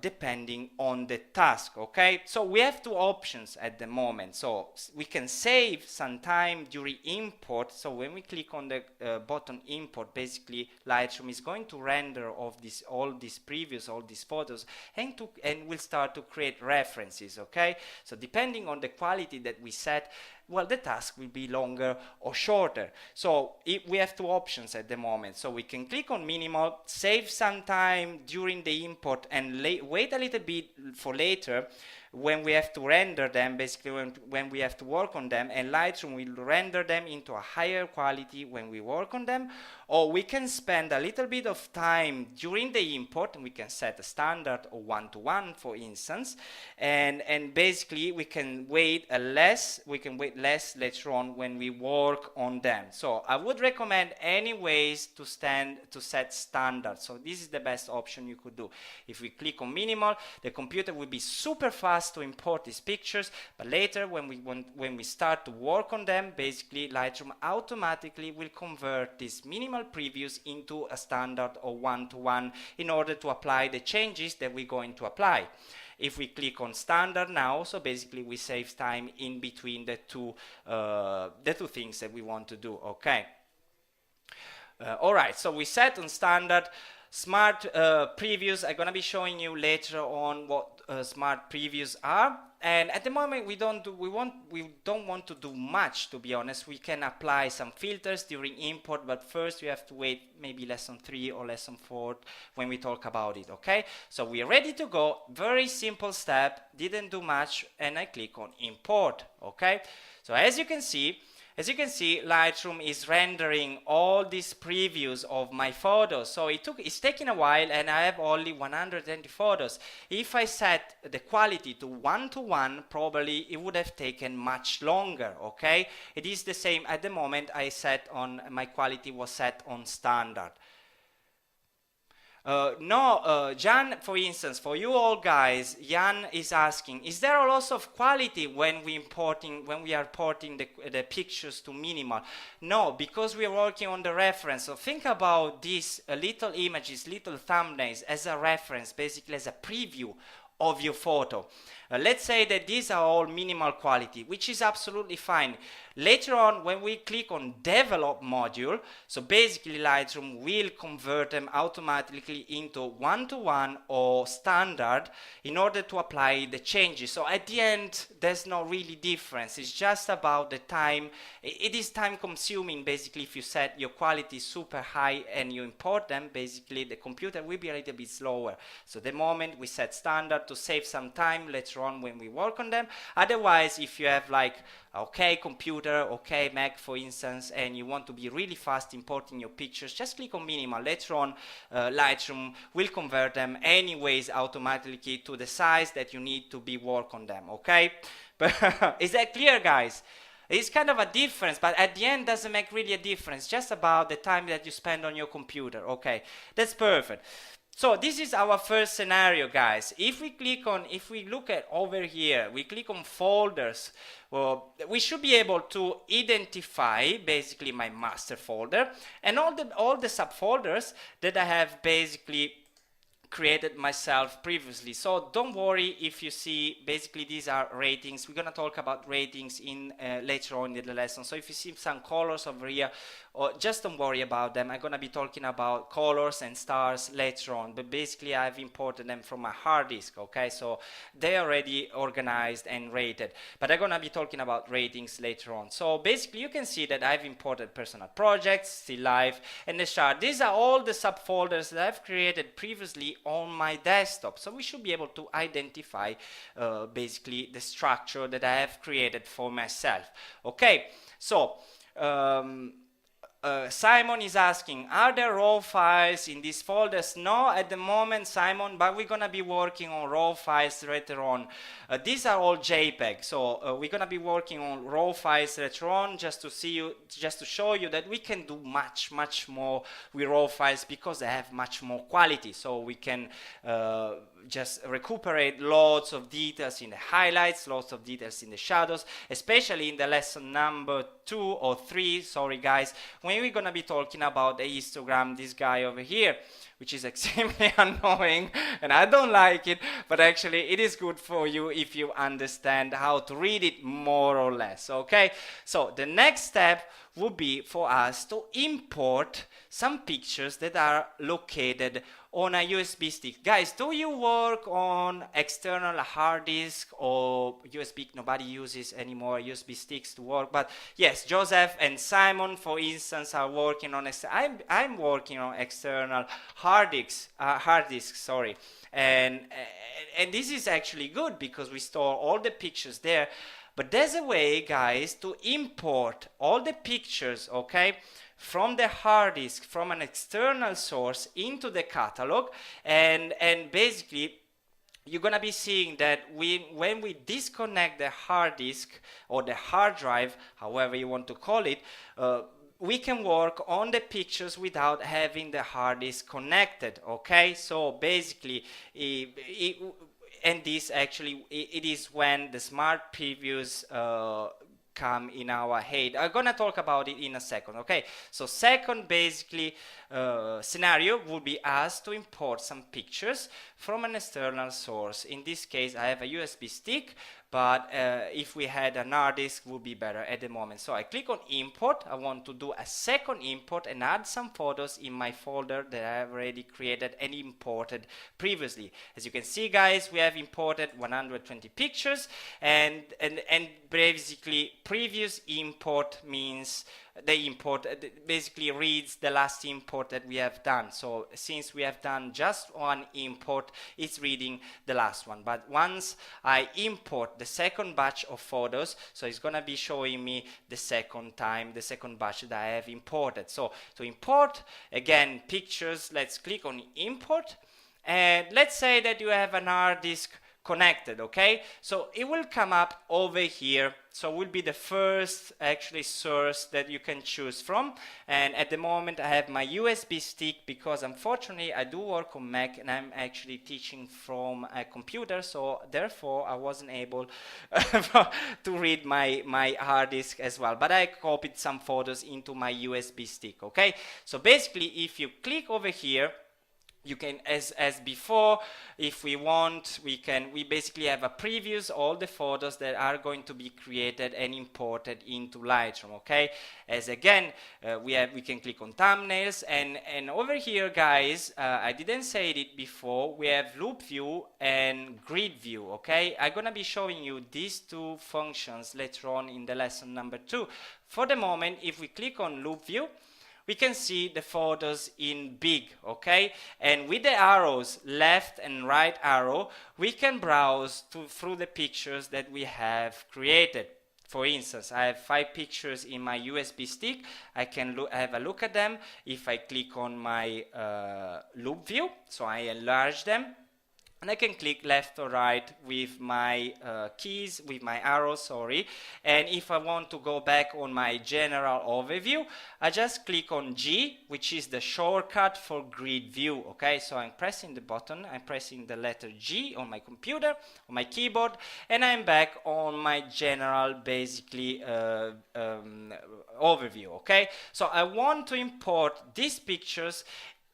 depending on the task, okay? So we have two options at the moment. So we can save some time during import. So when we click on the button import, basically Lightroom is going to render all these previews, all these photos, and will start to create references, okay? So depending on the quality that we set, well, the task will be longer or shorter. So we have two options at the moment. So we can click on minimal, save some time during the import, and wait a little bit for later when we have to render them, basically when we have to work on them, and Lightroom will render them into a higher quality when we work on them. Or we can spend a little bit of time during the import, and we can set a standard of 1:1 for instance, and basically we can wait less later on when we work on them. So I would recommend anyways to set standard. So this is the best option you could do. If we click on minimal, the computer will be super fast to import these pictures, but later when we start to work on them, basically Lightroom automatically will convert these minimal previews into a standard or 1:1 in order to apply the changes that we're going to apply. If we click on standard now, so basically we save time in between the two things that we want to do, okay? All right, so we set on standard. Smart previews, I'm gonna be showing you later on what smart previews are. And at the moment we don't want to do much, to be honest. We can apply some filters during import, but first we have to wait maybe lesson 3 or lesson 4 when we talk about it, okay? So we're ready to go. Very simple step, didn't do much, and I click on import, okay? So as you can see, Lightroom is rendering all these previews of my photos. So it's taking a while, and I have only 120 photos. If I set the quality to 1:1, probably it would have taken much longer, okay? It is the same at the moment. My quality was set on standard. Jan, for instance, for you all guys, Jan is asking, is there a loss of quality when we are porting the pictures to minimal? No, because we are working on the reference. So think about these little images, little thumbnails as a reference, basically as a preview of your photo. Let's say that these are all minimal quality, which is absolutely fine. Later on, when we click on develop module, so basically Lightroom will convert them automatically into 1:1 or standard in order to apply the changes. So at the end, there's no really difference. It's just about the time. It is time consuming. Basically, if you set your quality super high and you import them, basically the computer will be a little bit slower. So the moment we set standard, to save some time later on when we work on them. Otherwise, if you have like okay computer, okay Mac for instance, and you want to be really fast importing your pictures, just click on minimal. Later on Lightroom will convert them anyways automatically to the size that you need to be work on them. Okay, but is that clear, guys? It's kind of a difference, but at the end doesn't make really a difference, just about the time that you spend on your computer. Okay, that's perfect. So this is our first scenario, guys. If we look at over here, we click on folders, well, we should be able to identify basically my master folder and all the subfolders that I have basically created myself previously. So don't worry if you see basically these are ratings. We're gonna talk about ratings in later on in the lesson. So if you see some colors over here, or just don't worry about them. I'm gonna be talking about colors and stars later on, but basically I've imported them from my hard disk. Okay, so they're already organized and rated, but I'm gonna be talking about ratings later on. So basically you can see that I've imported personal projects, still life, and the chart. These are all the subfolders that I've created previously on my desktop, so we should be able to identify basically the structure that I have created for myself. Okay, so Simon is asking, are there raw files in these folders? No, at the moment, Simon, but we're gonna be working on raw files later on. These are all JPEG, so we're gonna be working on raw files later on, just to show you that we can do much more with raw files because they have much more quality. So we can just recuperate lots of details in the highlights, lots of details in the shadows, especially in the lesson number 2 or 3, sorry guys, when we're gonna be talking about the histogram, this guy over here, which is extremely annoying and I don't like it, but actually it is good for you if you understand how to read it more or less. Okay, so the next step would be for us to import some pictures that are located on a USB stick. Guys, do you work on external hard disk or USB? Nobody uses anymore USB sticks to work, but yes, Joseph and Simon, for instance, are working on. I'm working on external hard disks. Sorry, and this is actually good because we store all the pictures there. But there's a way, guys, to import all the pictures, okay, from the hard disk, from an external source into the catalog, and basically you're gonna be seeing that when we disconnect the hard disk or the hard drive, however you want to call it, we can work on the pictures without having the hard disk connected. Okay, so basically and this actually it is when the smart previews come in our head. I'm gonna talk about it in a second. Okay, so second basically scenario would be us to import some pictures from an external source. In this case I have a USB stick, but if we had an hard disk would be better at the moment. So I click on import. I want to do a second import and add some photos in my folder that I have already created and imported previously. As you can see, guys, we have imported 120 pictures, and basically previous import means the import basically reads the last import that we have done. So since we have done just one import, it's reading the last one. But once I import the second batch of photos, so it's gonna be showing me the second batch that I have imported. So to import again pictures, let's click on import, and let's say that you have an hard disk connected. Okay, so it will come up over here, so will be the first actually source that you can choose from. And at the moment I have my USB stick because unfortunately I do work on Mac and I'm actually teaching from a computer, so therefore I wasn't able to read my hard disk as well, but I copied some photos into my USB stick. Okay, so basically if you click over here, you can, as before, if we want, we basically have a previews all the photos that are going to be created and imported into Lightroom. Okay, as again we can click on thumbnails, and over here, guys, I didn't say it before, we have loop view and grid view. Okay, I'm gonna be showing you these two functions later on in the lesson number 2. For the moment, if we click on loop view, we can see the photos in big, okay? And with the arrows, left and right arrow, we can browse through the pictures that we have created. For instance, I have 5 pictures in my USB stick. I can have a look at them if I click on my loop view, so I enlarge them. And I can click left or right with my keys, with my arrows, sorry. And if I want to go back on my general overview, I just click on G, which is the shortcut for grid view, okay? So I'm pressing the button, I'm pressing the letter G on my computer, on my keyboard, and I'm back on my general, basically, overview, okay? So I want to import these pictures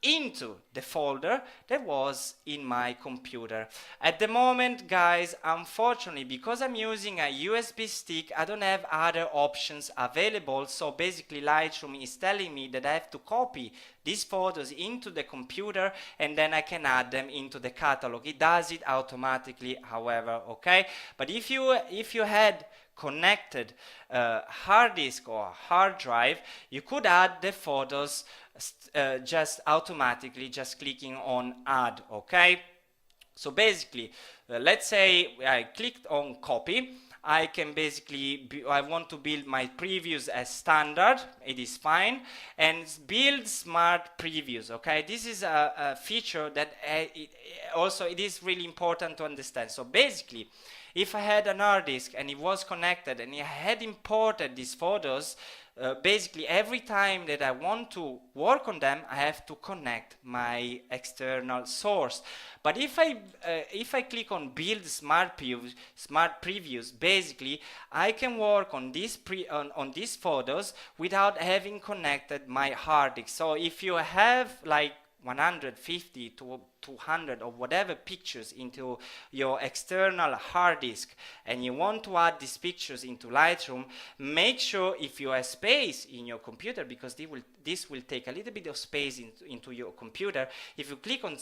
into the folder that was in my computer. At the moment, guys, unfortunately, because I'm using a USB stick, I don't have other options available. So basically Lightroom is telling me that I have to copy these photos into the computer and then I can add them into the catalog. It does it automatically, however, okay? But if you had connected hard disk or hard drive, you could add the photos just automatically, just clicking on add, okay? So basically, let's say I clicked on copy. I can basically, I want to build my previews as standard, it is fine, and build smart previews, okay? This is a feature that it is really important to understand. So basically, if I had an hard disk and it was connected and I had imported these photos, basically every time that I want to work on them, I have to connect my external source. But if I click on build smart previews, basically I can work on these photos without having connected my hard disk. So if you have like 150 to 200 or whatever pictures into your external hard disk and you want to add these pictures into Lightroom, make sure if you have space in your computer, because this will take a little bit of space into your computer. If you click on,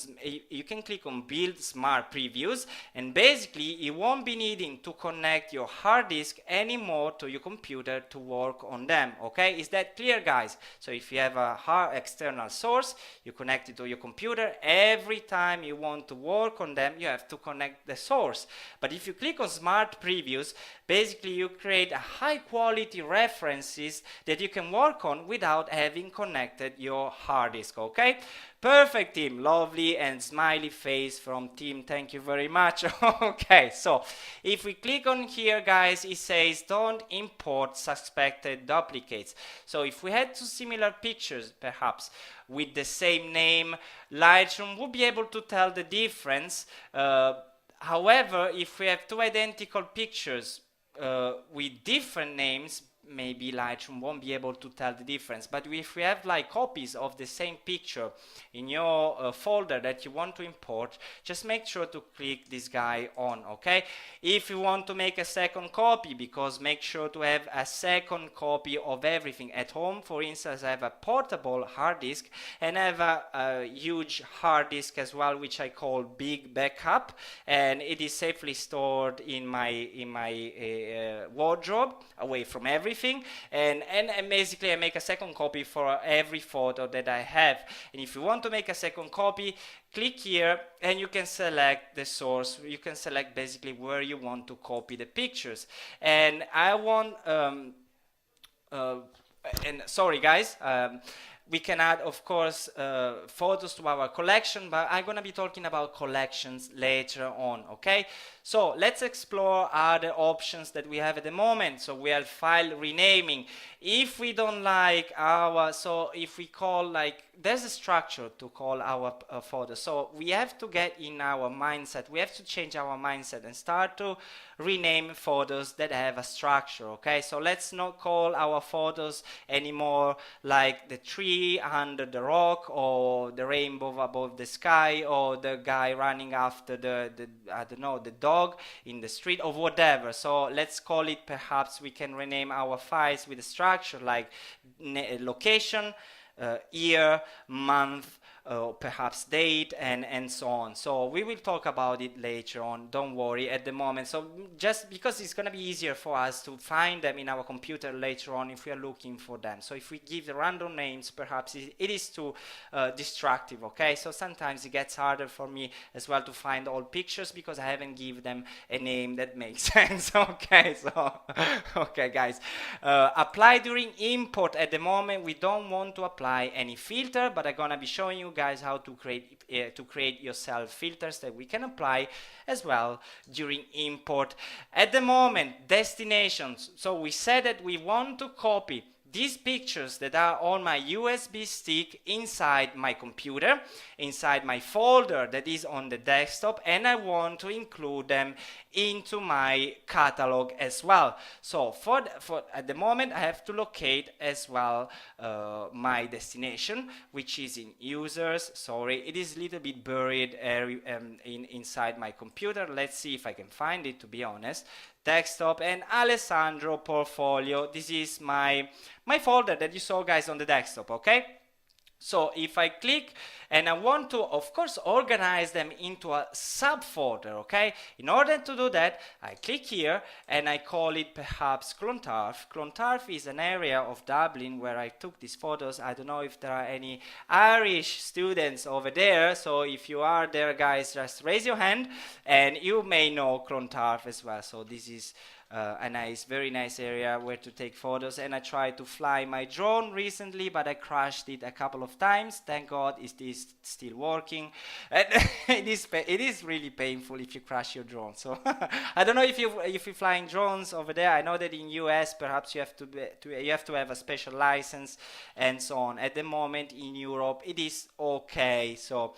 you can click on build smart previews, and basically you won't be needing to connect your hard disk anymore to your computer to work on them, okay? Is that clear, guys? So if you have a hard external source, you connect it to your computer. Every time you want to work on them, you have to connect the source. But if you click on smart previews, basically you create a high quality references that you can work on without having connected your hard disk, okay? Perfect, team. Lovely and smiley face from team. Thank you very much. Okay, so if we click on here, guys, it says don't import suspected duplicates. So if we had two similar pictures, perhaps with the same name, Lightroom would be able to tell the difference. However, if we have two identical pictures with different names, maybe Lightroom won't be able to tell the difference. But if we have like copies of the same picture in your folder that you want to import, just make sure to click this guy on, okay? If you want to make a second copy, because make sure to have a second copy of everything at home. For instance, I have a portable hard disk and I have a huge hard disk as well, which I call big backup, and it is safely stored in my wardrobe away from everything. And basically I make a second copy for every photo that I have. And if you want to make a second copy, click here and you can select the source. You can select basically where you want to copy the pictures. And I want and sorry guys, we can add, of course, photos to our collection, but I'm gonna be talking about collections later on, okay? So let's explore other options that we have at the moment. So we have file renaming. If we don't like if we call like, there's a structure to call our photos. So we have to get in our mindset. We have to change our mindset and start to rename photos that have a structure, okay? So let's not call our photos anymore like the tree under the rock, or the rainbow above the sky, or the guy running after the I don't know, the dog in the street, or whatever. So let's call it, perhaps we can rename our files with a structure like location, year, month, perhaps date and so on. So we will talk about it later on, don't worry at the moment. So just because it's going to be easier for us to find them in our computer later on if we are looking for them. So if we give the random names, perhaps it is too destructive, okay? So sometimes it gets harder for me as well to find all pictures because I haven't given them a name that makes sense. Okay, so okay guys, apply during import. At the moment we don't want to apply any filter, but I'm gonna be showing you guys how to create yourself filters that we can apply as well during import. At the moment, destinations. So we said that we want to copy these pictures that are on my USB stick inside my computer, inside my folder that is on the desktop, and I want to include them into my catalog as well. So for at the moment I have to locate as well my destination, which is in users. Sorry, it is a little bit buried inside my computer. Let's see if I can find it, to be honest. Desktop and Alessandro portfolio. This is my folder that you saw guys on the desktop, okay? So if I click and I want to, of course, organize them into a subfolder, okay? In order to do that, I click here and I call it perhaps Clontarf. Clontarf is an area of Dublin where I took these photos. I don't know if there are any Irish students over there. So if you are there, guys, just raise your hand and you may know Clontarf as well. So this is a nice, very nice area where to take photos. And I tried to fly my drone recently, but I crashed it a couple of times. Thank God it is still working. And it is really painful if you crash your drone. So I don't know if you're flying drones over there. I know that in US perhaps you have to have a special license and so on. At the moment in Europe it is okay. So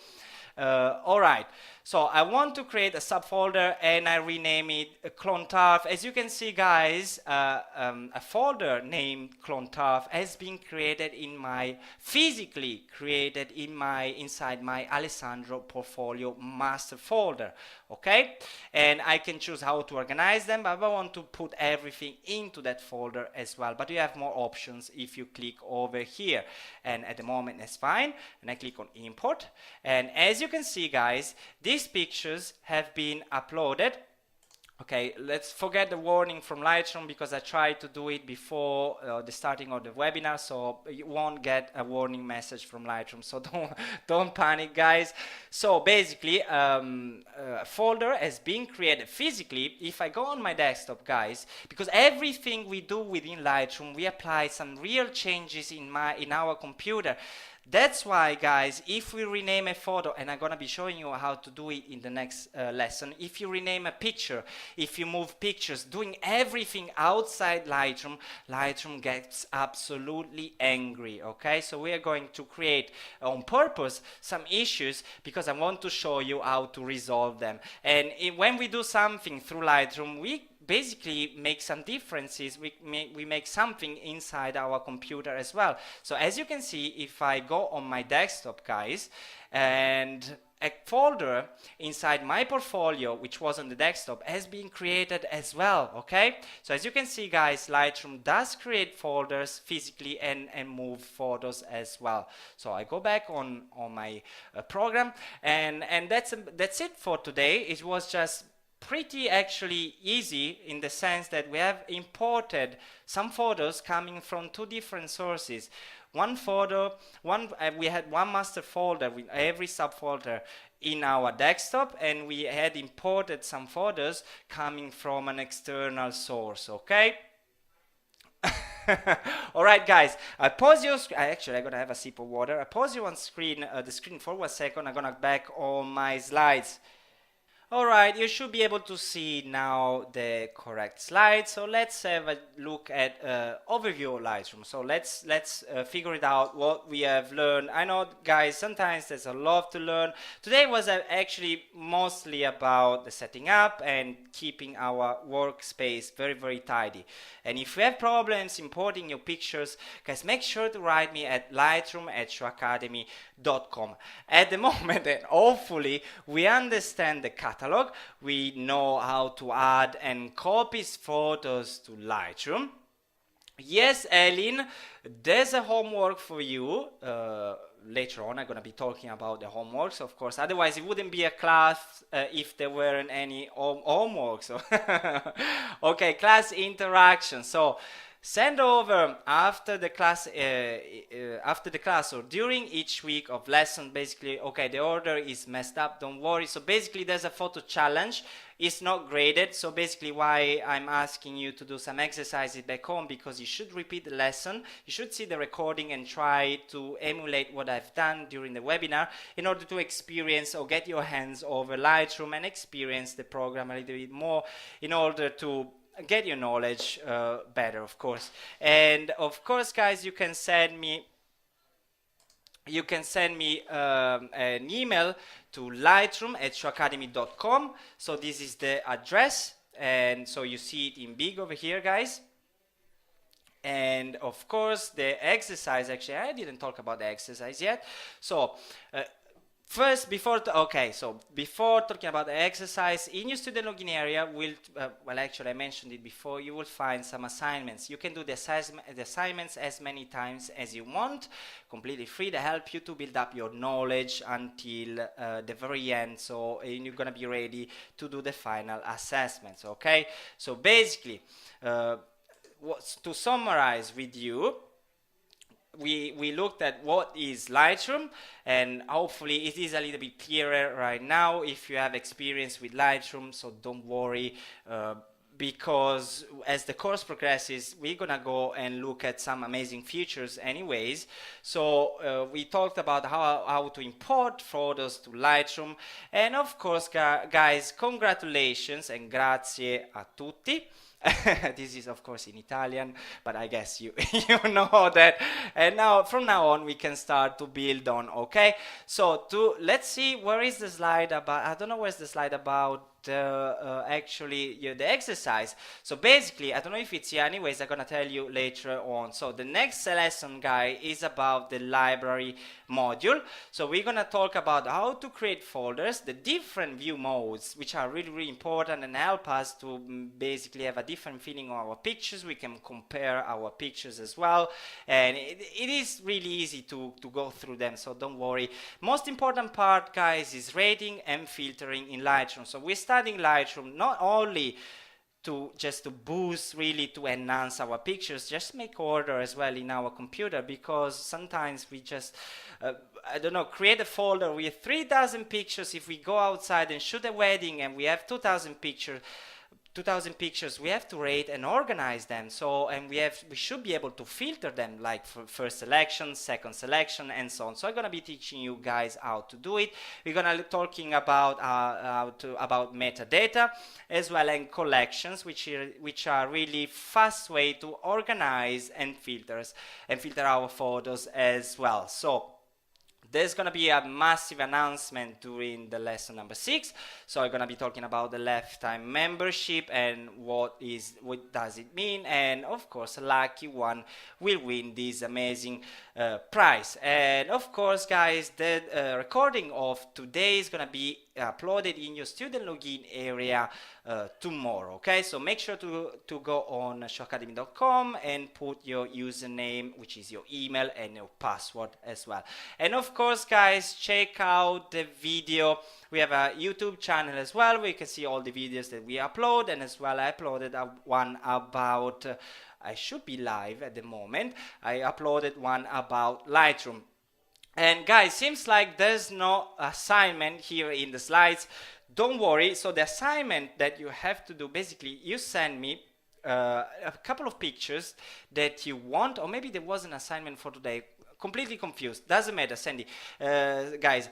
all right, so I want to create a subfolder and I rename it Clontarf. As you can see, guys, a folder named Clontarf has been created physically created inside my Alessandro portfolio master folder. Okay, and I can choose how to organize them, but I want to put everything into that folder as well. But you have more options if you click over here, and at the moment it's fine. And I click on import, and as you can see, guys, these pictures have been uploaded. Okay, let's forget the warning from Lightroom because I tried to do it before the starting of the webinar, so you won't get a warning message from Lightroom. So don't panic, guys. So basically, a folder has been created physically. If I go on my desktop, guys, because everything we do within Lightroom, we apply some real changes in our computer. That's why, guys, if we rename a photo, and I'm gonna be showing you how to do it in the next lesson, if you rename a picture, if you move pictures, doing everything outside Lightroom, Lightroom gets absolutely angry, okay? So we are going to create on purpose some issues because I want to show you how to resolve them. And when we do something through Lightroom, we basically make some differences. We make something inside our computer as well. So as you can see, if I go on my desktop, guys, and a folder inside my portfolio, which was on the desktop, has been created as well, okay? So as you can see, guys, Lightroom does create folders physically and move photos as well. So I go back on my program, and that's it for today. It was just pretty actually easy in the sense that we have imported some photos coming from two different sources. One photo, we had one master folder with every subfolder in our desktop, and we had imported some photos coming from an external source, okay? All right, guys, I pause your screen. Actually, I'm gonna have a sip of water. I pause you on screen, the screen for 1 second. I'm gonna back on my slides. Alright, you should be able to see now the correct slide. So let's have a look at overview of Lightroom. So let's figure it out what we have learned. I know, guys, sometimes there's a lot to learn. Today was actually mostly about the setting up and keeping our workspace very, very tidy. And if you have problems importing your pictures, guys, make sure to write me at lightroom@showacademy.com. At the moment, and hopefully, we understand the catalog. We know how to add and copy photos to Lightroom. Yes, Ellen, there's a homework for you. later on I'm going to be talking about the homeworks, of course. Otherwise, it wouldn't be a class if there weren't any homeworks. So okay, class interaction. So send over after the class or during each week of lesson. Basically, okay, the order is messed up, don't worry. So basically there's a photo challenge. It's not graded, so basically why I'm asking you to do some exercises back home, because you should repeat the lesson, you should see the recording and try to emulate what I've done during the webinar in order to experience or get your hands over Lightroom and experience the program a little bit more in order to get your knowledge better, of course. And of course, guys, you can send me an email to lightroom@showacademy.com. So this is the address, and so you see it in big over here, guys. And of course the exercise, actually I didn't talk about the exercise yet. So first, before talking about the exercise, in your student login area, well, actually, I mentioned it before, you will find some assignments. You can do the assignments as many times as you want, completely free. They help you to build up your knowledge until the very end, so you're going to be ready to do the final assessments, okay? So basically, to summarize with you, we looked at what is Lightroom, and hopefully it is a little bit clearer right now if you have experience with Lightroom. So don't worry, because as the course progresses, we're gonna go and look at some amazing features anyways. So we talked about how to import photos to Lightroom, and of course, guys, congratulations and grazie a tutti. This is of course in Italian, but I guess you know that. And now from now on we can start to build on. Okay, so let's see, where is the slide about? I don't know where's the slide about actually the exercise. So basically, I don't know if it's here, anyways I'm gonna tell you later on. So the next lesson, guy, is about the library module. So we're gonna talk about how to create folders, the different view modes, which are really important and help us to basically have a different feeling of our pictures. We can compare our pictures as well, and it is really easy to go through them, so don't worry. Most important part, guys, is rating and filtering in Lightroom. So we're studying Lightroom not only to boost, really to enhance our pictures, just make order as well in our computer, because sometimes we just I don't know, create a folder with 3,000 pictures. If we go outside and shoot a wedding and we have 2,000 pictures, we have to rate and organize them. So, and we should be able to filter them, like for first selection, second selection, and so on. So I'm gonna be teaching you guys how to do it. We're gonna be talking about about metadata as well, and collections, which are really fast way to organize and filter our photos as well. So there's going to be a massive announcement during the lesson number 6. So I'm going to be talking about the lifetime membership and what does it mean. And of course, a lucky one will win this amazing prize. And of course, guys, the recording of today is going to be uploaded in your student login area tomorrow. Okay, so make sure to go on showacademy.com and put your username, which is your email, and your password as well. And of course, guys, check out the video. We have a YouTube channel as well where you can see all the videos that we upload, and as well I uploaded one about I should be live at the moment. I uploaded one about Lightroom. And guys, seems like there's no assignment here in the slides. Don't worry. So the assignment that you have to do, basically, you send me a couple of pictures that you want, or maybe there was an assignment for today. Completely confused. Doesn't matter, Sandy. Guys,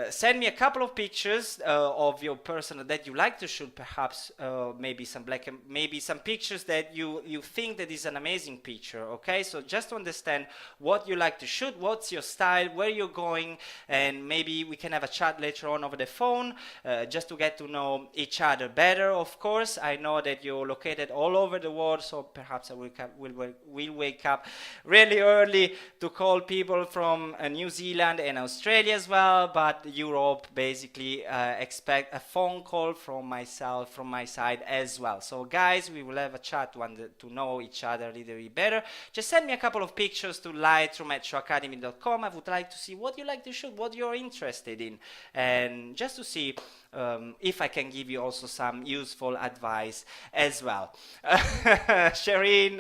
send me a couple of pictures of your person that you like to shoot. Perhaps maybe some maybe some pictures that you think that is an amazing picture. Okay, so just to understand what you like to shoot, what's your style, where you're going, and maybe we can have a chat later on over the phone, just to get to know each other better. Of course, I know that you're located all over the world, so perhaps I will wake up really early to call people people from New Zealand and Australia as well, but Europe basically expect a phone call from myself, from my side as well. So guys, we will have a chat to know each other a little bit better. Just send me a couple of pictures to lightroom@showacademy.com. I would like to see what you like to shoot, what you're interested in, and just to see if I can give you also some useful advice as well. Shireen,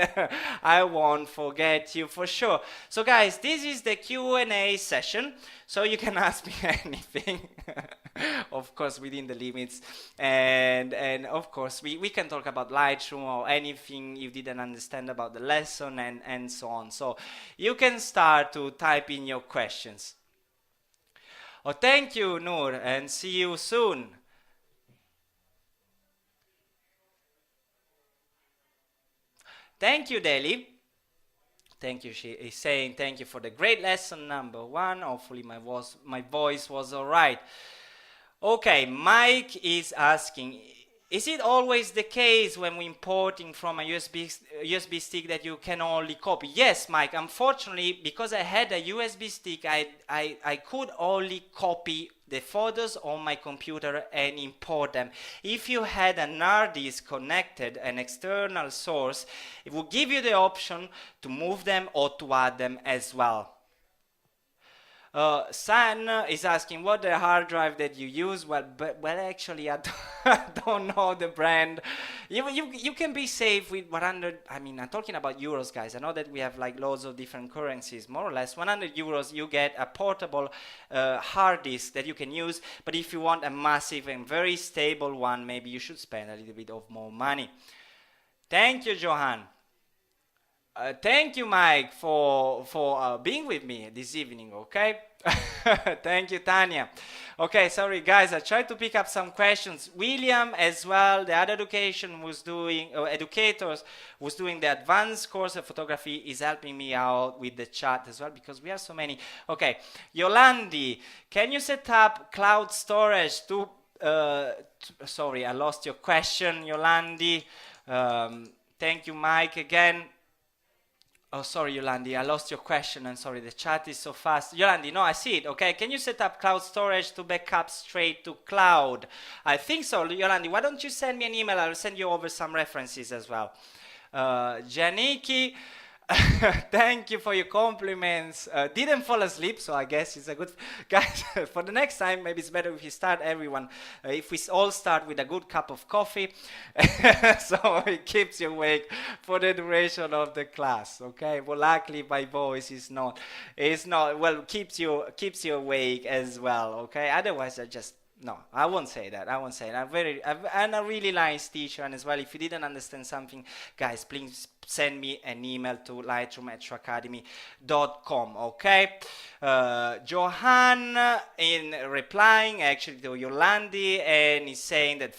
I won't forget you for sure. So guys, this is the Q&A session, so you can ask me anything, of course within the limits, and of course we can talk about Lightroom or anything you didn't understand about the lesson and so on. So you can start to type in your questions. Oh, thank you, Noor, and see you soon. Thank you, Deli. Thank you. She is saying thank you for the great lesson number one. Hopefully my voice was all right. Okay, Mike is asking, is it always the case when we're importing from a USB stick that you can only copy? Yes, Mike. Unfortunately, because I had a USB stick, I could only copy the photos on my computer and import them. If you had an hard disk connected, an external source, it will give you the option to move them or to add them as well. San is asking what the hard drive that you use. Well, actually, I don't know the brand. You can be safe with 100. I mean, I'm talking about euros, guys. I know that we have like loads of different currencies. More or less, 100 euros, you get a portable hard disk that you can use. But if you want a massive and very stable one, maybe you should spend a little bit of more money. Thank you, Johan. Thank you, Mike, for being with me this evening, okay? Thank you, Tanya. Okay, sorry, guys, I tried to pick up some questions. William as well, the other educators was doing the advanced course of photography, is helping me out with the chat as well, because we are so many. Okay, Yolandi, can you set up cloud storage to, sorry, I lost your question, Yolandi. Thank you, Mike, again. Oh, sorry, Yolandi, I lost your question. I'm sorry, the chat is so fast. Yolandi, no, I see it. Okay, can you set up cloud storage to backup straight to cloud? I think so, Yolandi. Why don't you send me an email? I'll send you over some references as well. Janiki, thank you for your compliments. Didn't fall asleep, so I guess it's a good... Guys, for the next time, maybe it's better if we start everyone, if we all start with a good cup of coffee, so it keeps you awake for the duration of the class, okay? Well, luckily my voice is not, well, keeps you awake as well, okay? Otherwise, no, I won't say that. I won't say it. I'm a really nice teacher, and as well, if you didn't understand something, guys, please send me an email to lightroom@showacademy.com, okay? Johan in replying actually to Yolandi, and is saying that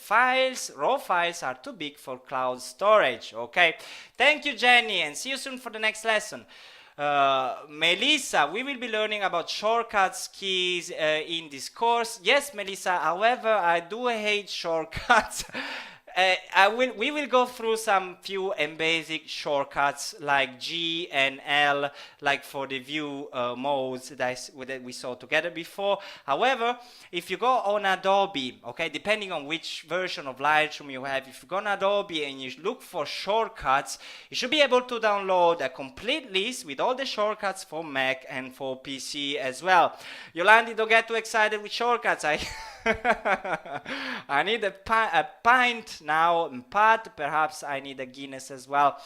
raw files are too big for cloud storage, okay? Thank you, Jenny, and see you soon for the next lesson. Melissa, we will be learning about shortcuts keys in this course. Yes, Melissa, however, I do hate shortcuts. We will go through some few and basic shortcuts like G and L, like for the view modes that we saw together before. However, if you go on Adobe, okay, depending on which version of Lightroom you have, if you go on Adobe and you look for shortcuts, you should be able to download a complete list with all the shortcuts for Mac and for PC as well. Yolandi, don't get too excited with shortcuts. I need a pint now, Pat. Perhaps I need a Guinness as well,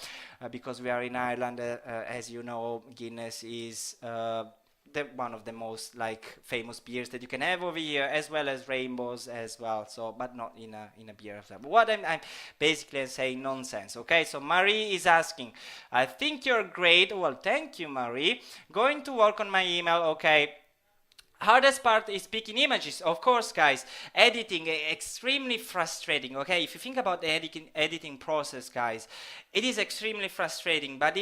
because we are in Ireland. As you know, Guinness is one of the most famous beers that you can have over here, as well as rainbows as well. So, but not in a beer. But what I'm basically saying nonsense. Okay. So Marie is asking, I think you're great. Well, thank you, Marie. Going to work on my email. Okay. Hardest part is picking images, of course, guys. Editing extremely frustrating. Okay, if you think about the editing process, guys, it is extremely frustrating. But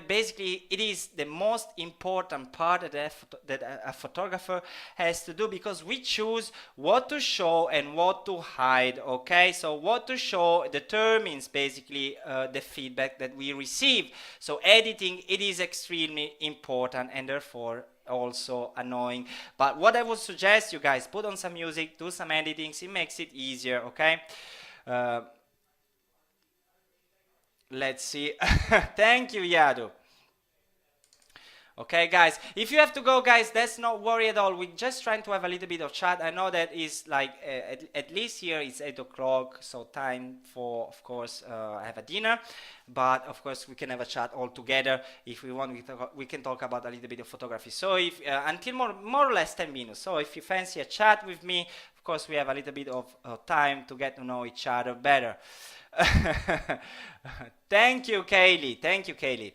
basically, it is the most important part that a photographer has to do, because we choose what to show and what to hide. Okay, so what to show determines basically the feedback that we receive. So editing, it is extremely important, and therefore also annoying. But what I would suggest you guys, put on some music, do some editings, it makes it easier. Okay, uh, let's see. Thank you, Yadu. Okay, guys, if you have to go, guys, that's not worry at all. We're just trying to have a little bit of chat. I know that is like at least here it's 8 o'clock, so time for, of course, have a dinner. But of course, we can have a chat all together if we want. We can talk about a little bit of photography. So if until more or less 10 minutes. So if you fancy a chat with me, of course, we have a little bit of time to get to know each other better. Thank you, Kaylee. Thank you, Kaylee.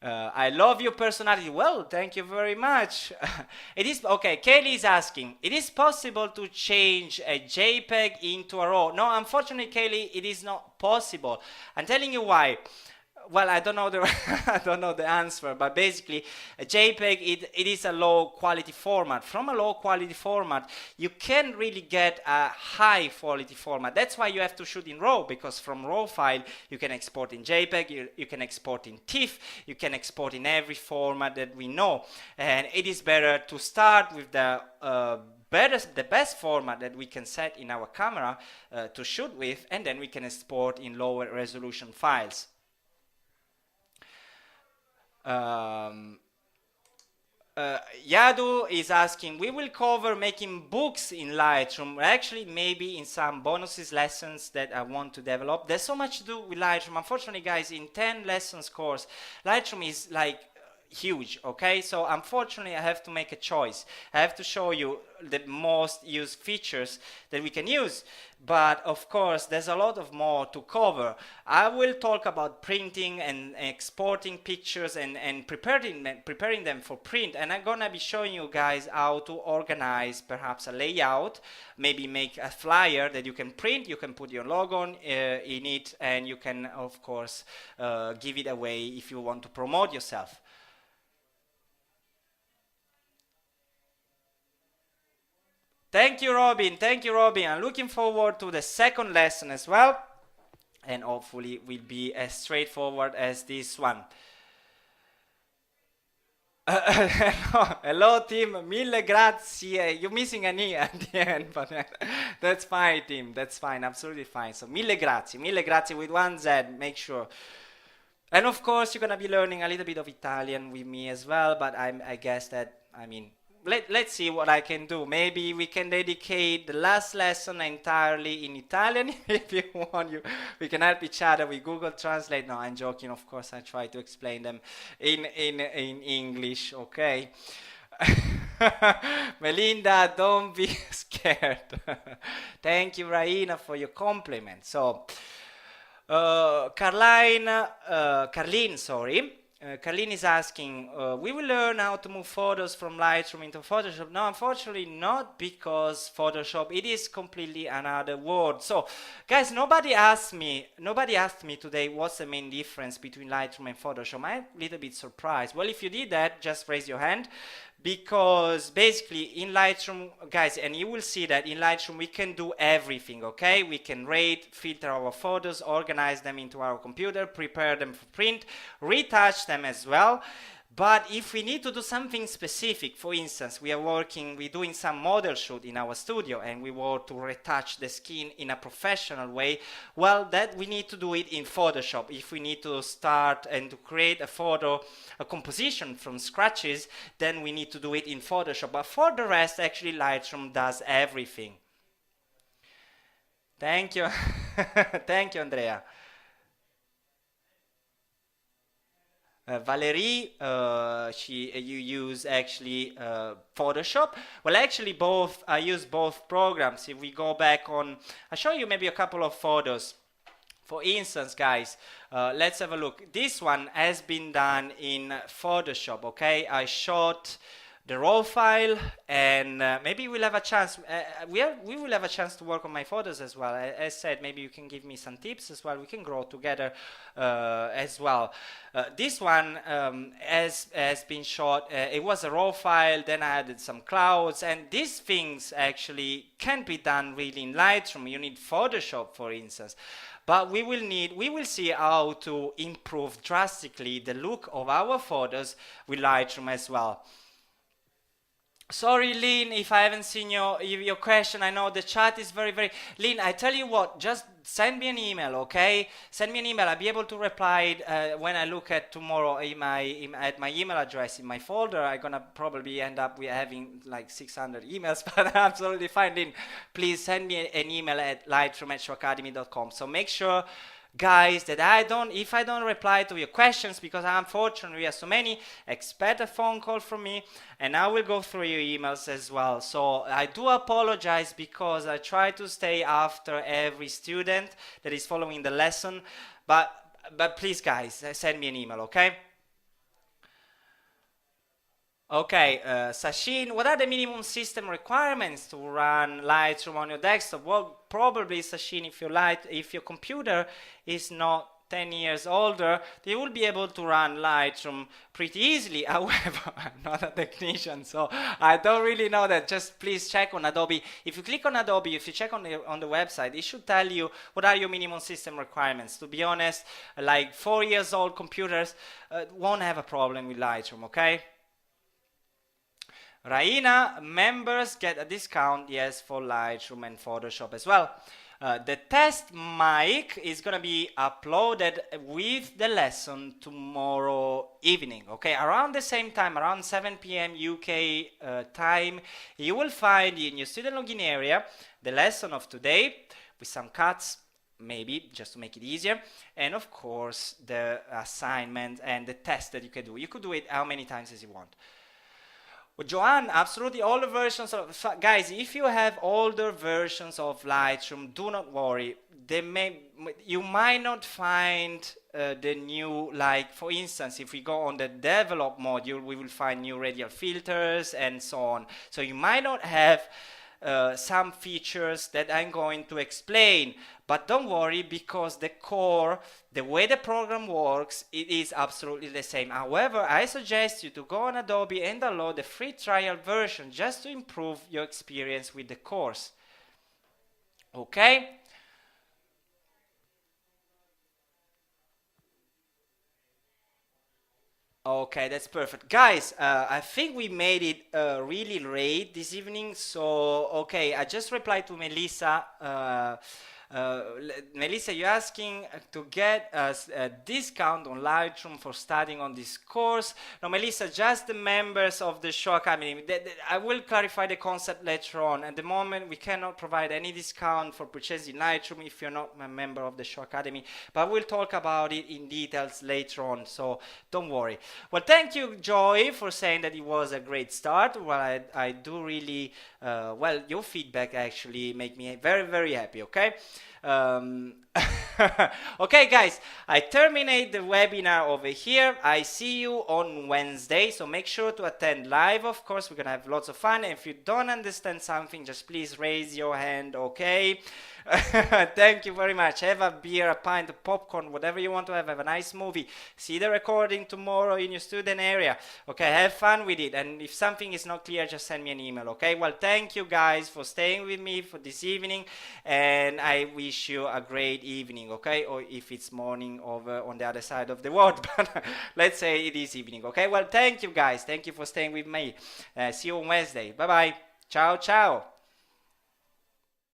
I love your personality. Well, thank you very much. It is okay. Kaylee is asking, it is possible to change a JPEG into a RAW? No, unfortunately, Kaylee, it is not possible. I'm telling you why. Well, I don't know the I don't know the answer, but basically, a JPEG it is a low quality format. From a low quality format, you can really get a high quality format. That's why you have to shoot in RAW, because from RAW file you can export in JPEG, you can export in TIFF, you can export in every format that we know, and it is better to start with the best format that we can set in our camera to shoot with, and then we can export in lower resolution files. Um, Yadu is asking, we will cover making books in Lightroom. Actually, maybe in some bonuses lessons that I want to develop. There's so much to do with Lightroom. Unfortunately, guys, in 10 lessons course, Lightroom is like huge. Okay, so unfortunately I have to make a choice. I have to show you the most used features that we can use, but of course there's a lot of more to cover. I will talk about printing and exporting pictures and preparing them for print, and I'm gonna be showing you guys how to organize perhaps a layout, maybe make a flyer that you can print, you can put your logo in it, and you can of course give it away if you want to promote yourself. Thank you, Robin. Thank you, Robin. I'm looking forward to the second lesson as well, and hopefully will be as straightforward as this one. Hello, Tim. Mille grazie. You're missing an E at the end, but that's fine, Tim. That's fine. Absolutely fine. So, mille grazie. Mille grazie with one Z. Make sure. And of course, you're gonna be learning a little bit of Italian with me as well. But I guess that I mean let's see what I can do. Maybe we can dedicate the last lesson entirely in Italian if you want. We can help each other with Google Translate. No, I'm joking. Of course, I try to explain them in English. Okay. Melinda, don't be scared. Thank you, Raina, for your compliment. So, Carlene, sorry. Carlene is asking, we will learn how to move photos from Lightroom into Photoshop. No, unfortunately not, because Photoshop, it is completely another world. So, guys, nobody asked me today what's the main difference between Lightroom and Photoshop. I'm a little bit surprised. Well, if you did that, just raise your hand. Because basically in Lightroom, guys, and you will see that in Lightroom we can do everything, okay? We can rate, filter our photos, organize them into our computer, prepare them for print, retouch them as well. But if we need to do something specific, for instance, we're doing some model shoot in our studio and we want to retouch the skin in a professional way, well, that we need to do it in Photoshop. If we need to start and to create a composition from scratches, then we need to do it in Photoshop. But for the rest, actually, Lightroom does everything. Thank you. Thank you, Andrea. Valerie, you use actually Photoshop. Well, actually, both. I use both programs. If we go back on, I'll show you maybe a couple of photos. For instance, guys, let's have a look. This one has been done in Photoshop. Okay, I shot the raw file, and maybe we'll have a chance. We will have a chance to work on my photos as well. As said, maybe you can give me some tips as well. We can grow together as well. This one has been shot. It was a raw file. Then I added some clouds, and these things actually can be done really in Lightroom. You need Photoshop, for instance. But we will see how to improve drastically the look of our photos with Lightroom as well. Sorry, Lynn, if I haven't seen your question. I know the chat is very. Lynn, I tell you what, just send me an email, okay? Send me an email. I'll be able to reply when I look at tomorrow at my email address in my folder. I'm gonna probably end up with having like 600 emails, but absolutely fine, Lynn. Please send me an email at lightroom@showacademy.com. So make sure, guys, that if I don't reply to your questions, because unfortunately we have so many, expect a phone call from me and I will go through your emails as well. So I do apologize, because I try to stay after every student that is following the lesson, but please, guys, send me an email, okay? Okay, Sachin, what are the minimum system requirements to run Lightroom on your desktop? Well, probably, Sachin, if your computer is not 10 years older, they will be able to run Lightroom pretty easily. However, I'm not a technician, so I don't really know that. Just please check on Adobe. If you click on Adobe, if you check on the website, it should tell you what are your minimum system requirements. To be honest, like 4 years old computers won't have a problem with Lightroom, okay? Raina, members get a discount, yes, for Lightroom and Photoshop as well. The test mic is going to be uploaded with the lesson tomorrow evening, okay? Around the same time, around 7 p.m. UK time, you will find in your student login area the lesson of today with some cuts, maybe just to make it easier, and of course the assignment and the test that you can do. You could do it how many times as you want. Well, Joanne, absolutely all the versions of, guys, if you have older versions of Lightroom, do not worry. You might not find the new, like for instance, if we go on the develop module, we will find new radial filters and so on. So you might not have some features that I'm going to explain, but don't worry, because the core, the way the program works, it is absolutely the same. However, I suggest you to go on Adobe and download the free trial version just to improve your experience with the course. Okay? Okay, that's perfect. Guys, I think we made it really late this evening. So, okay, I just replied to Melissa. Melissa, you're asking to get a discount on Lightroom for studying on this course. No, Melissa, just the members of the Show Academy. I will clarify the concept later on. At the moment, we cannot provide any discount for purchasing Lightroom if you're not a member of the Show Academy, but we'll talk about it in details later on, so don't worry. Well, thank you, Joy, for saying that it was a great start. Well, I do really, well, your feedback actually make me very happy, okay? Okay, guys, I terminate the webinar over here. I see you on Wednesday, so make sure to attend live. Of course, we're gonna have lots of fun. And if you don't understand something, just please raise your hand, okay? Thank you very much. Have a beer, a pint, a popcorn, whatever you want to have. Have a nice movie. See the recording tomorrow in your student area. Okay, have fun with it. And if something is not clear, just send me an email, okay? Well, thank you guys for staying with me for this evening, and I wish you a great evening, okay? Or if it's morning over on the other side of the world, but let's say it is evening, okay? Well, thank you guys. Thank you for staying with me. See you on Wednesday. Bye-bye. Ciao, ciao.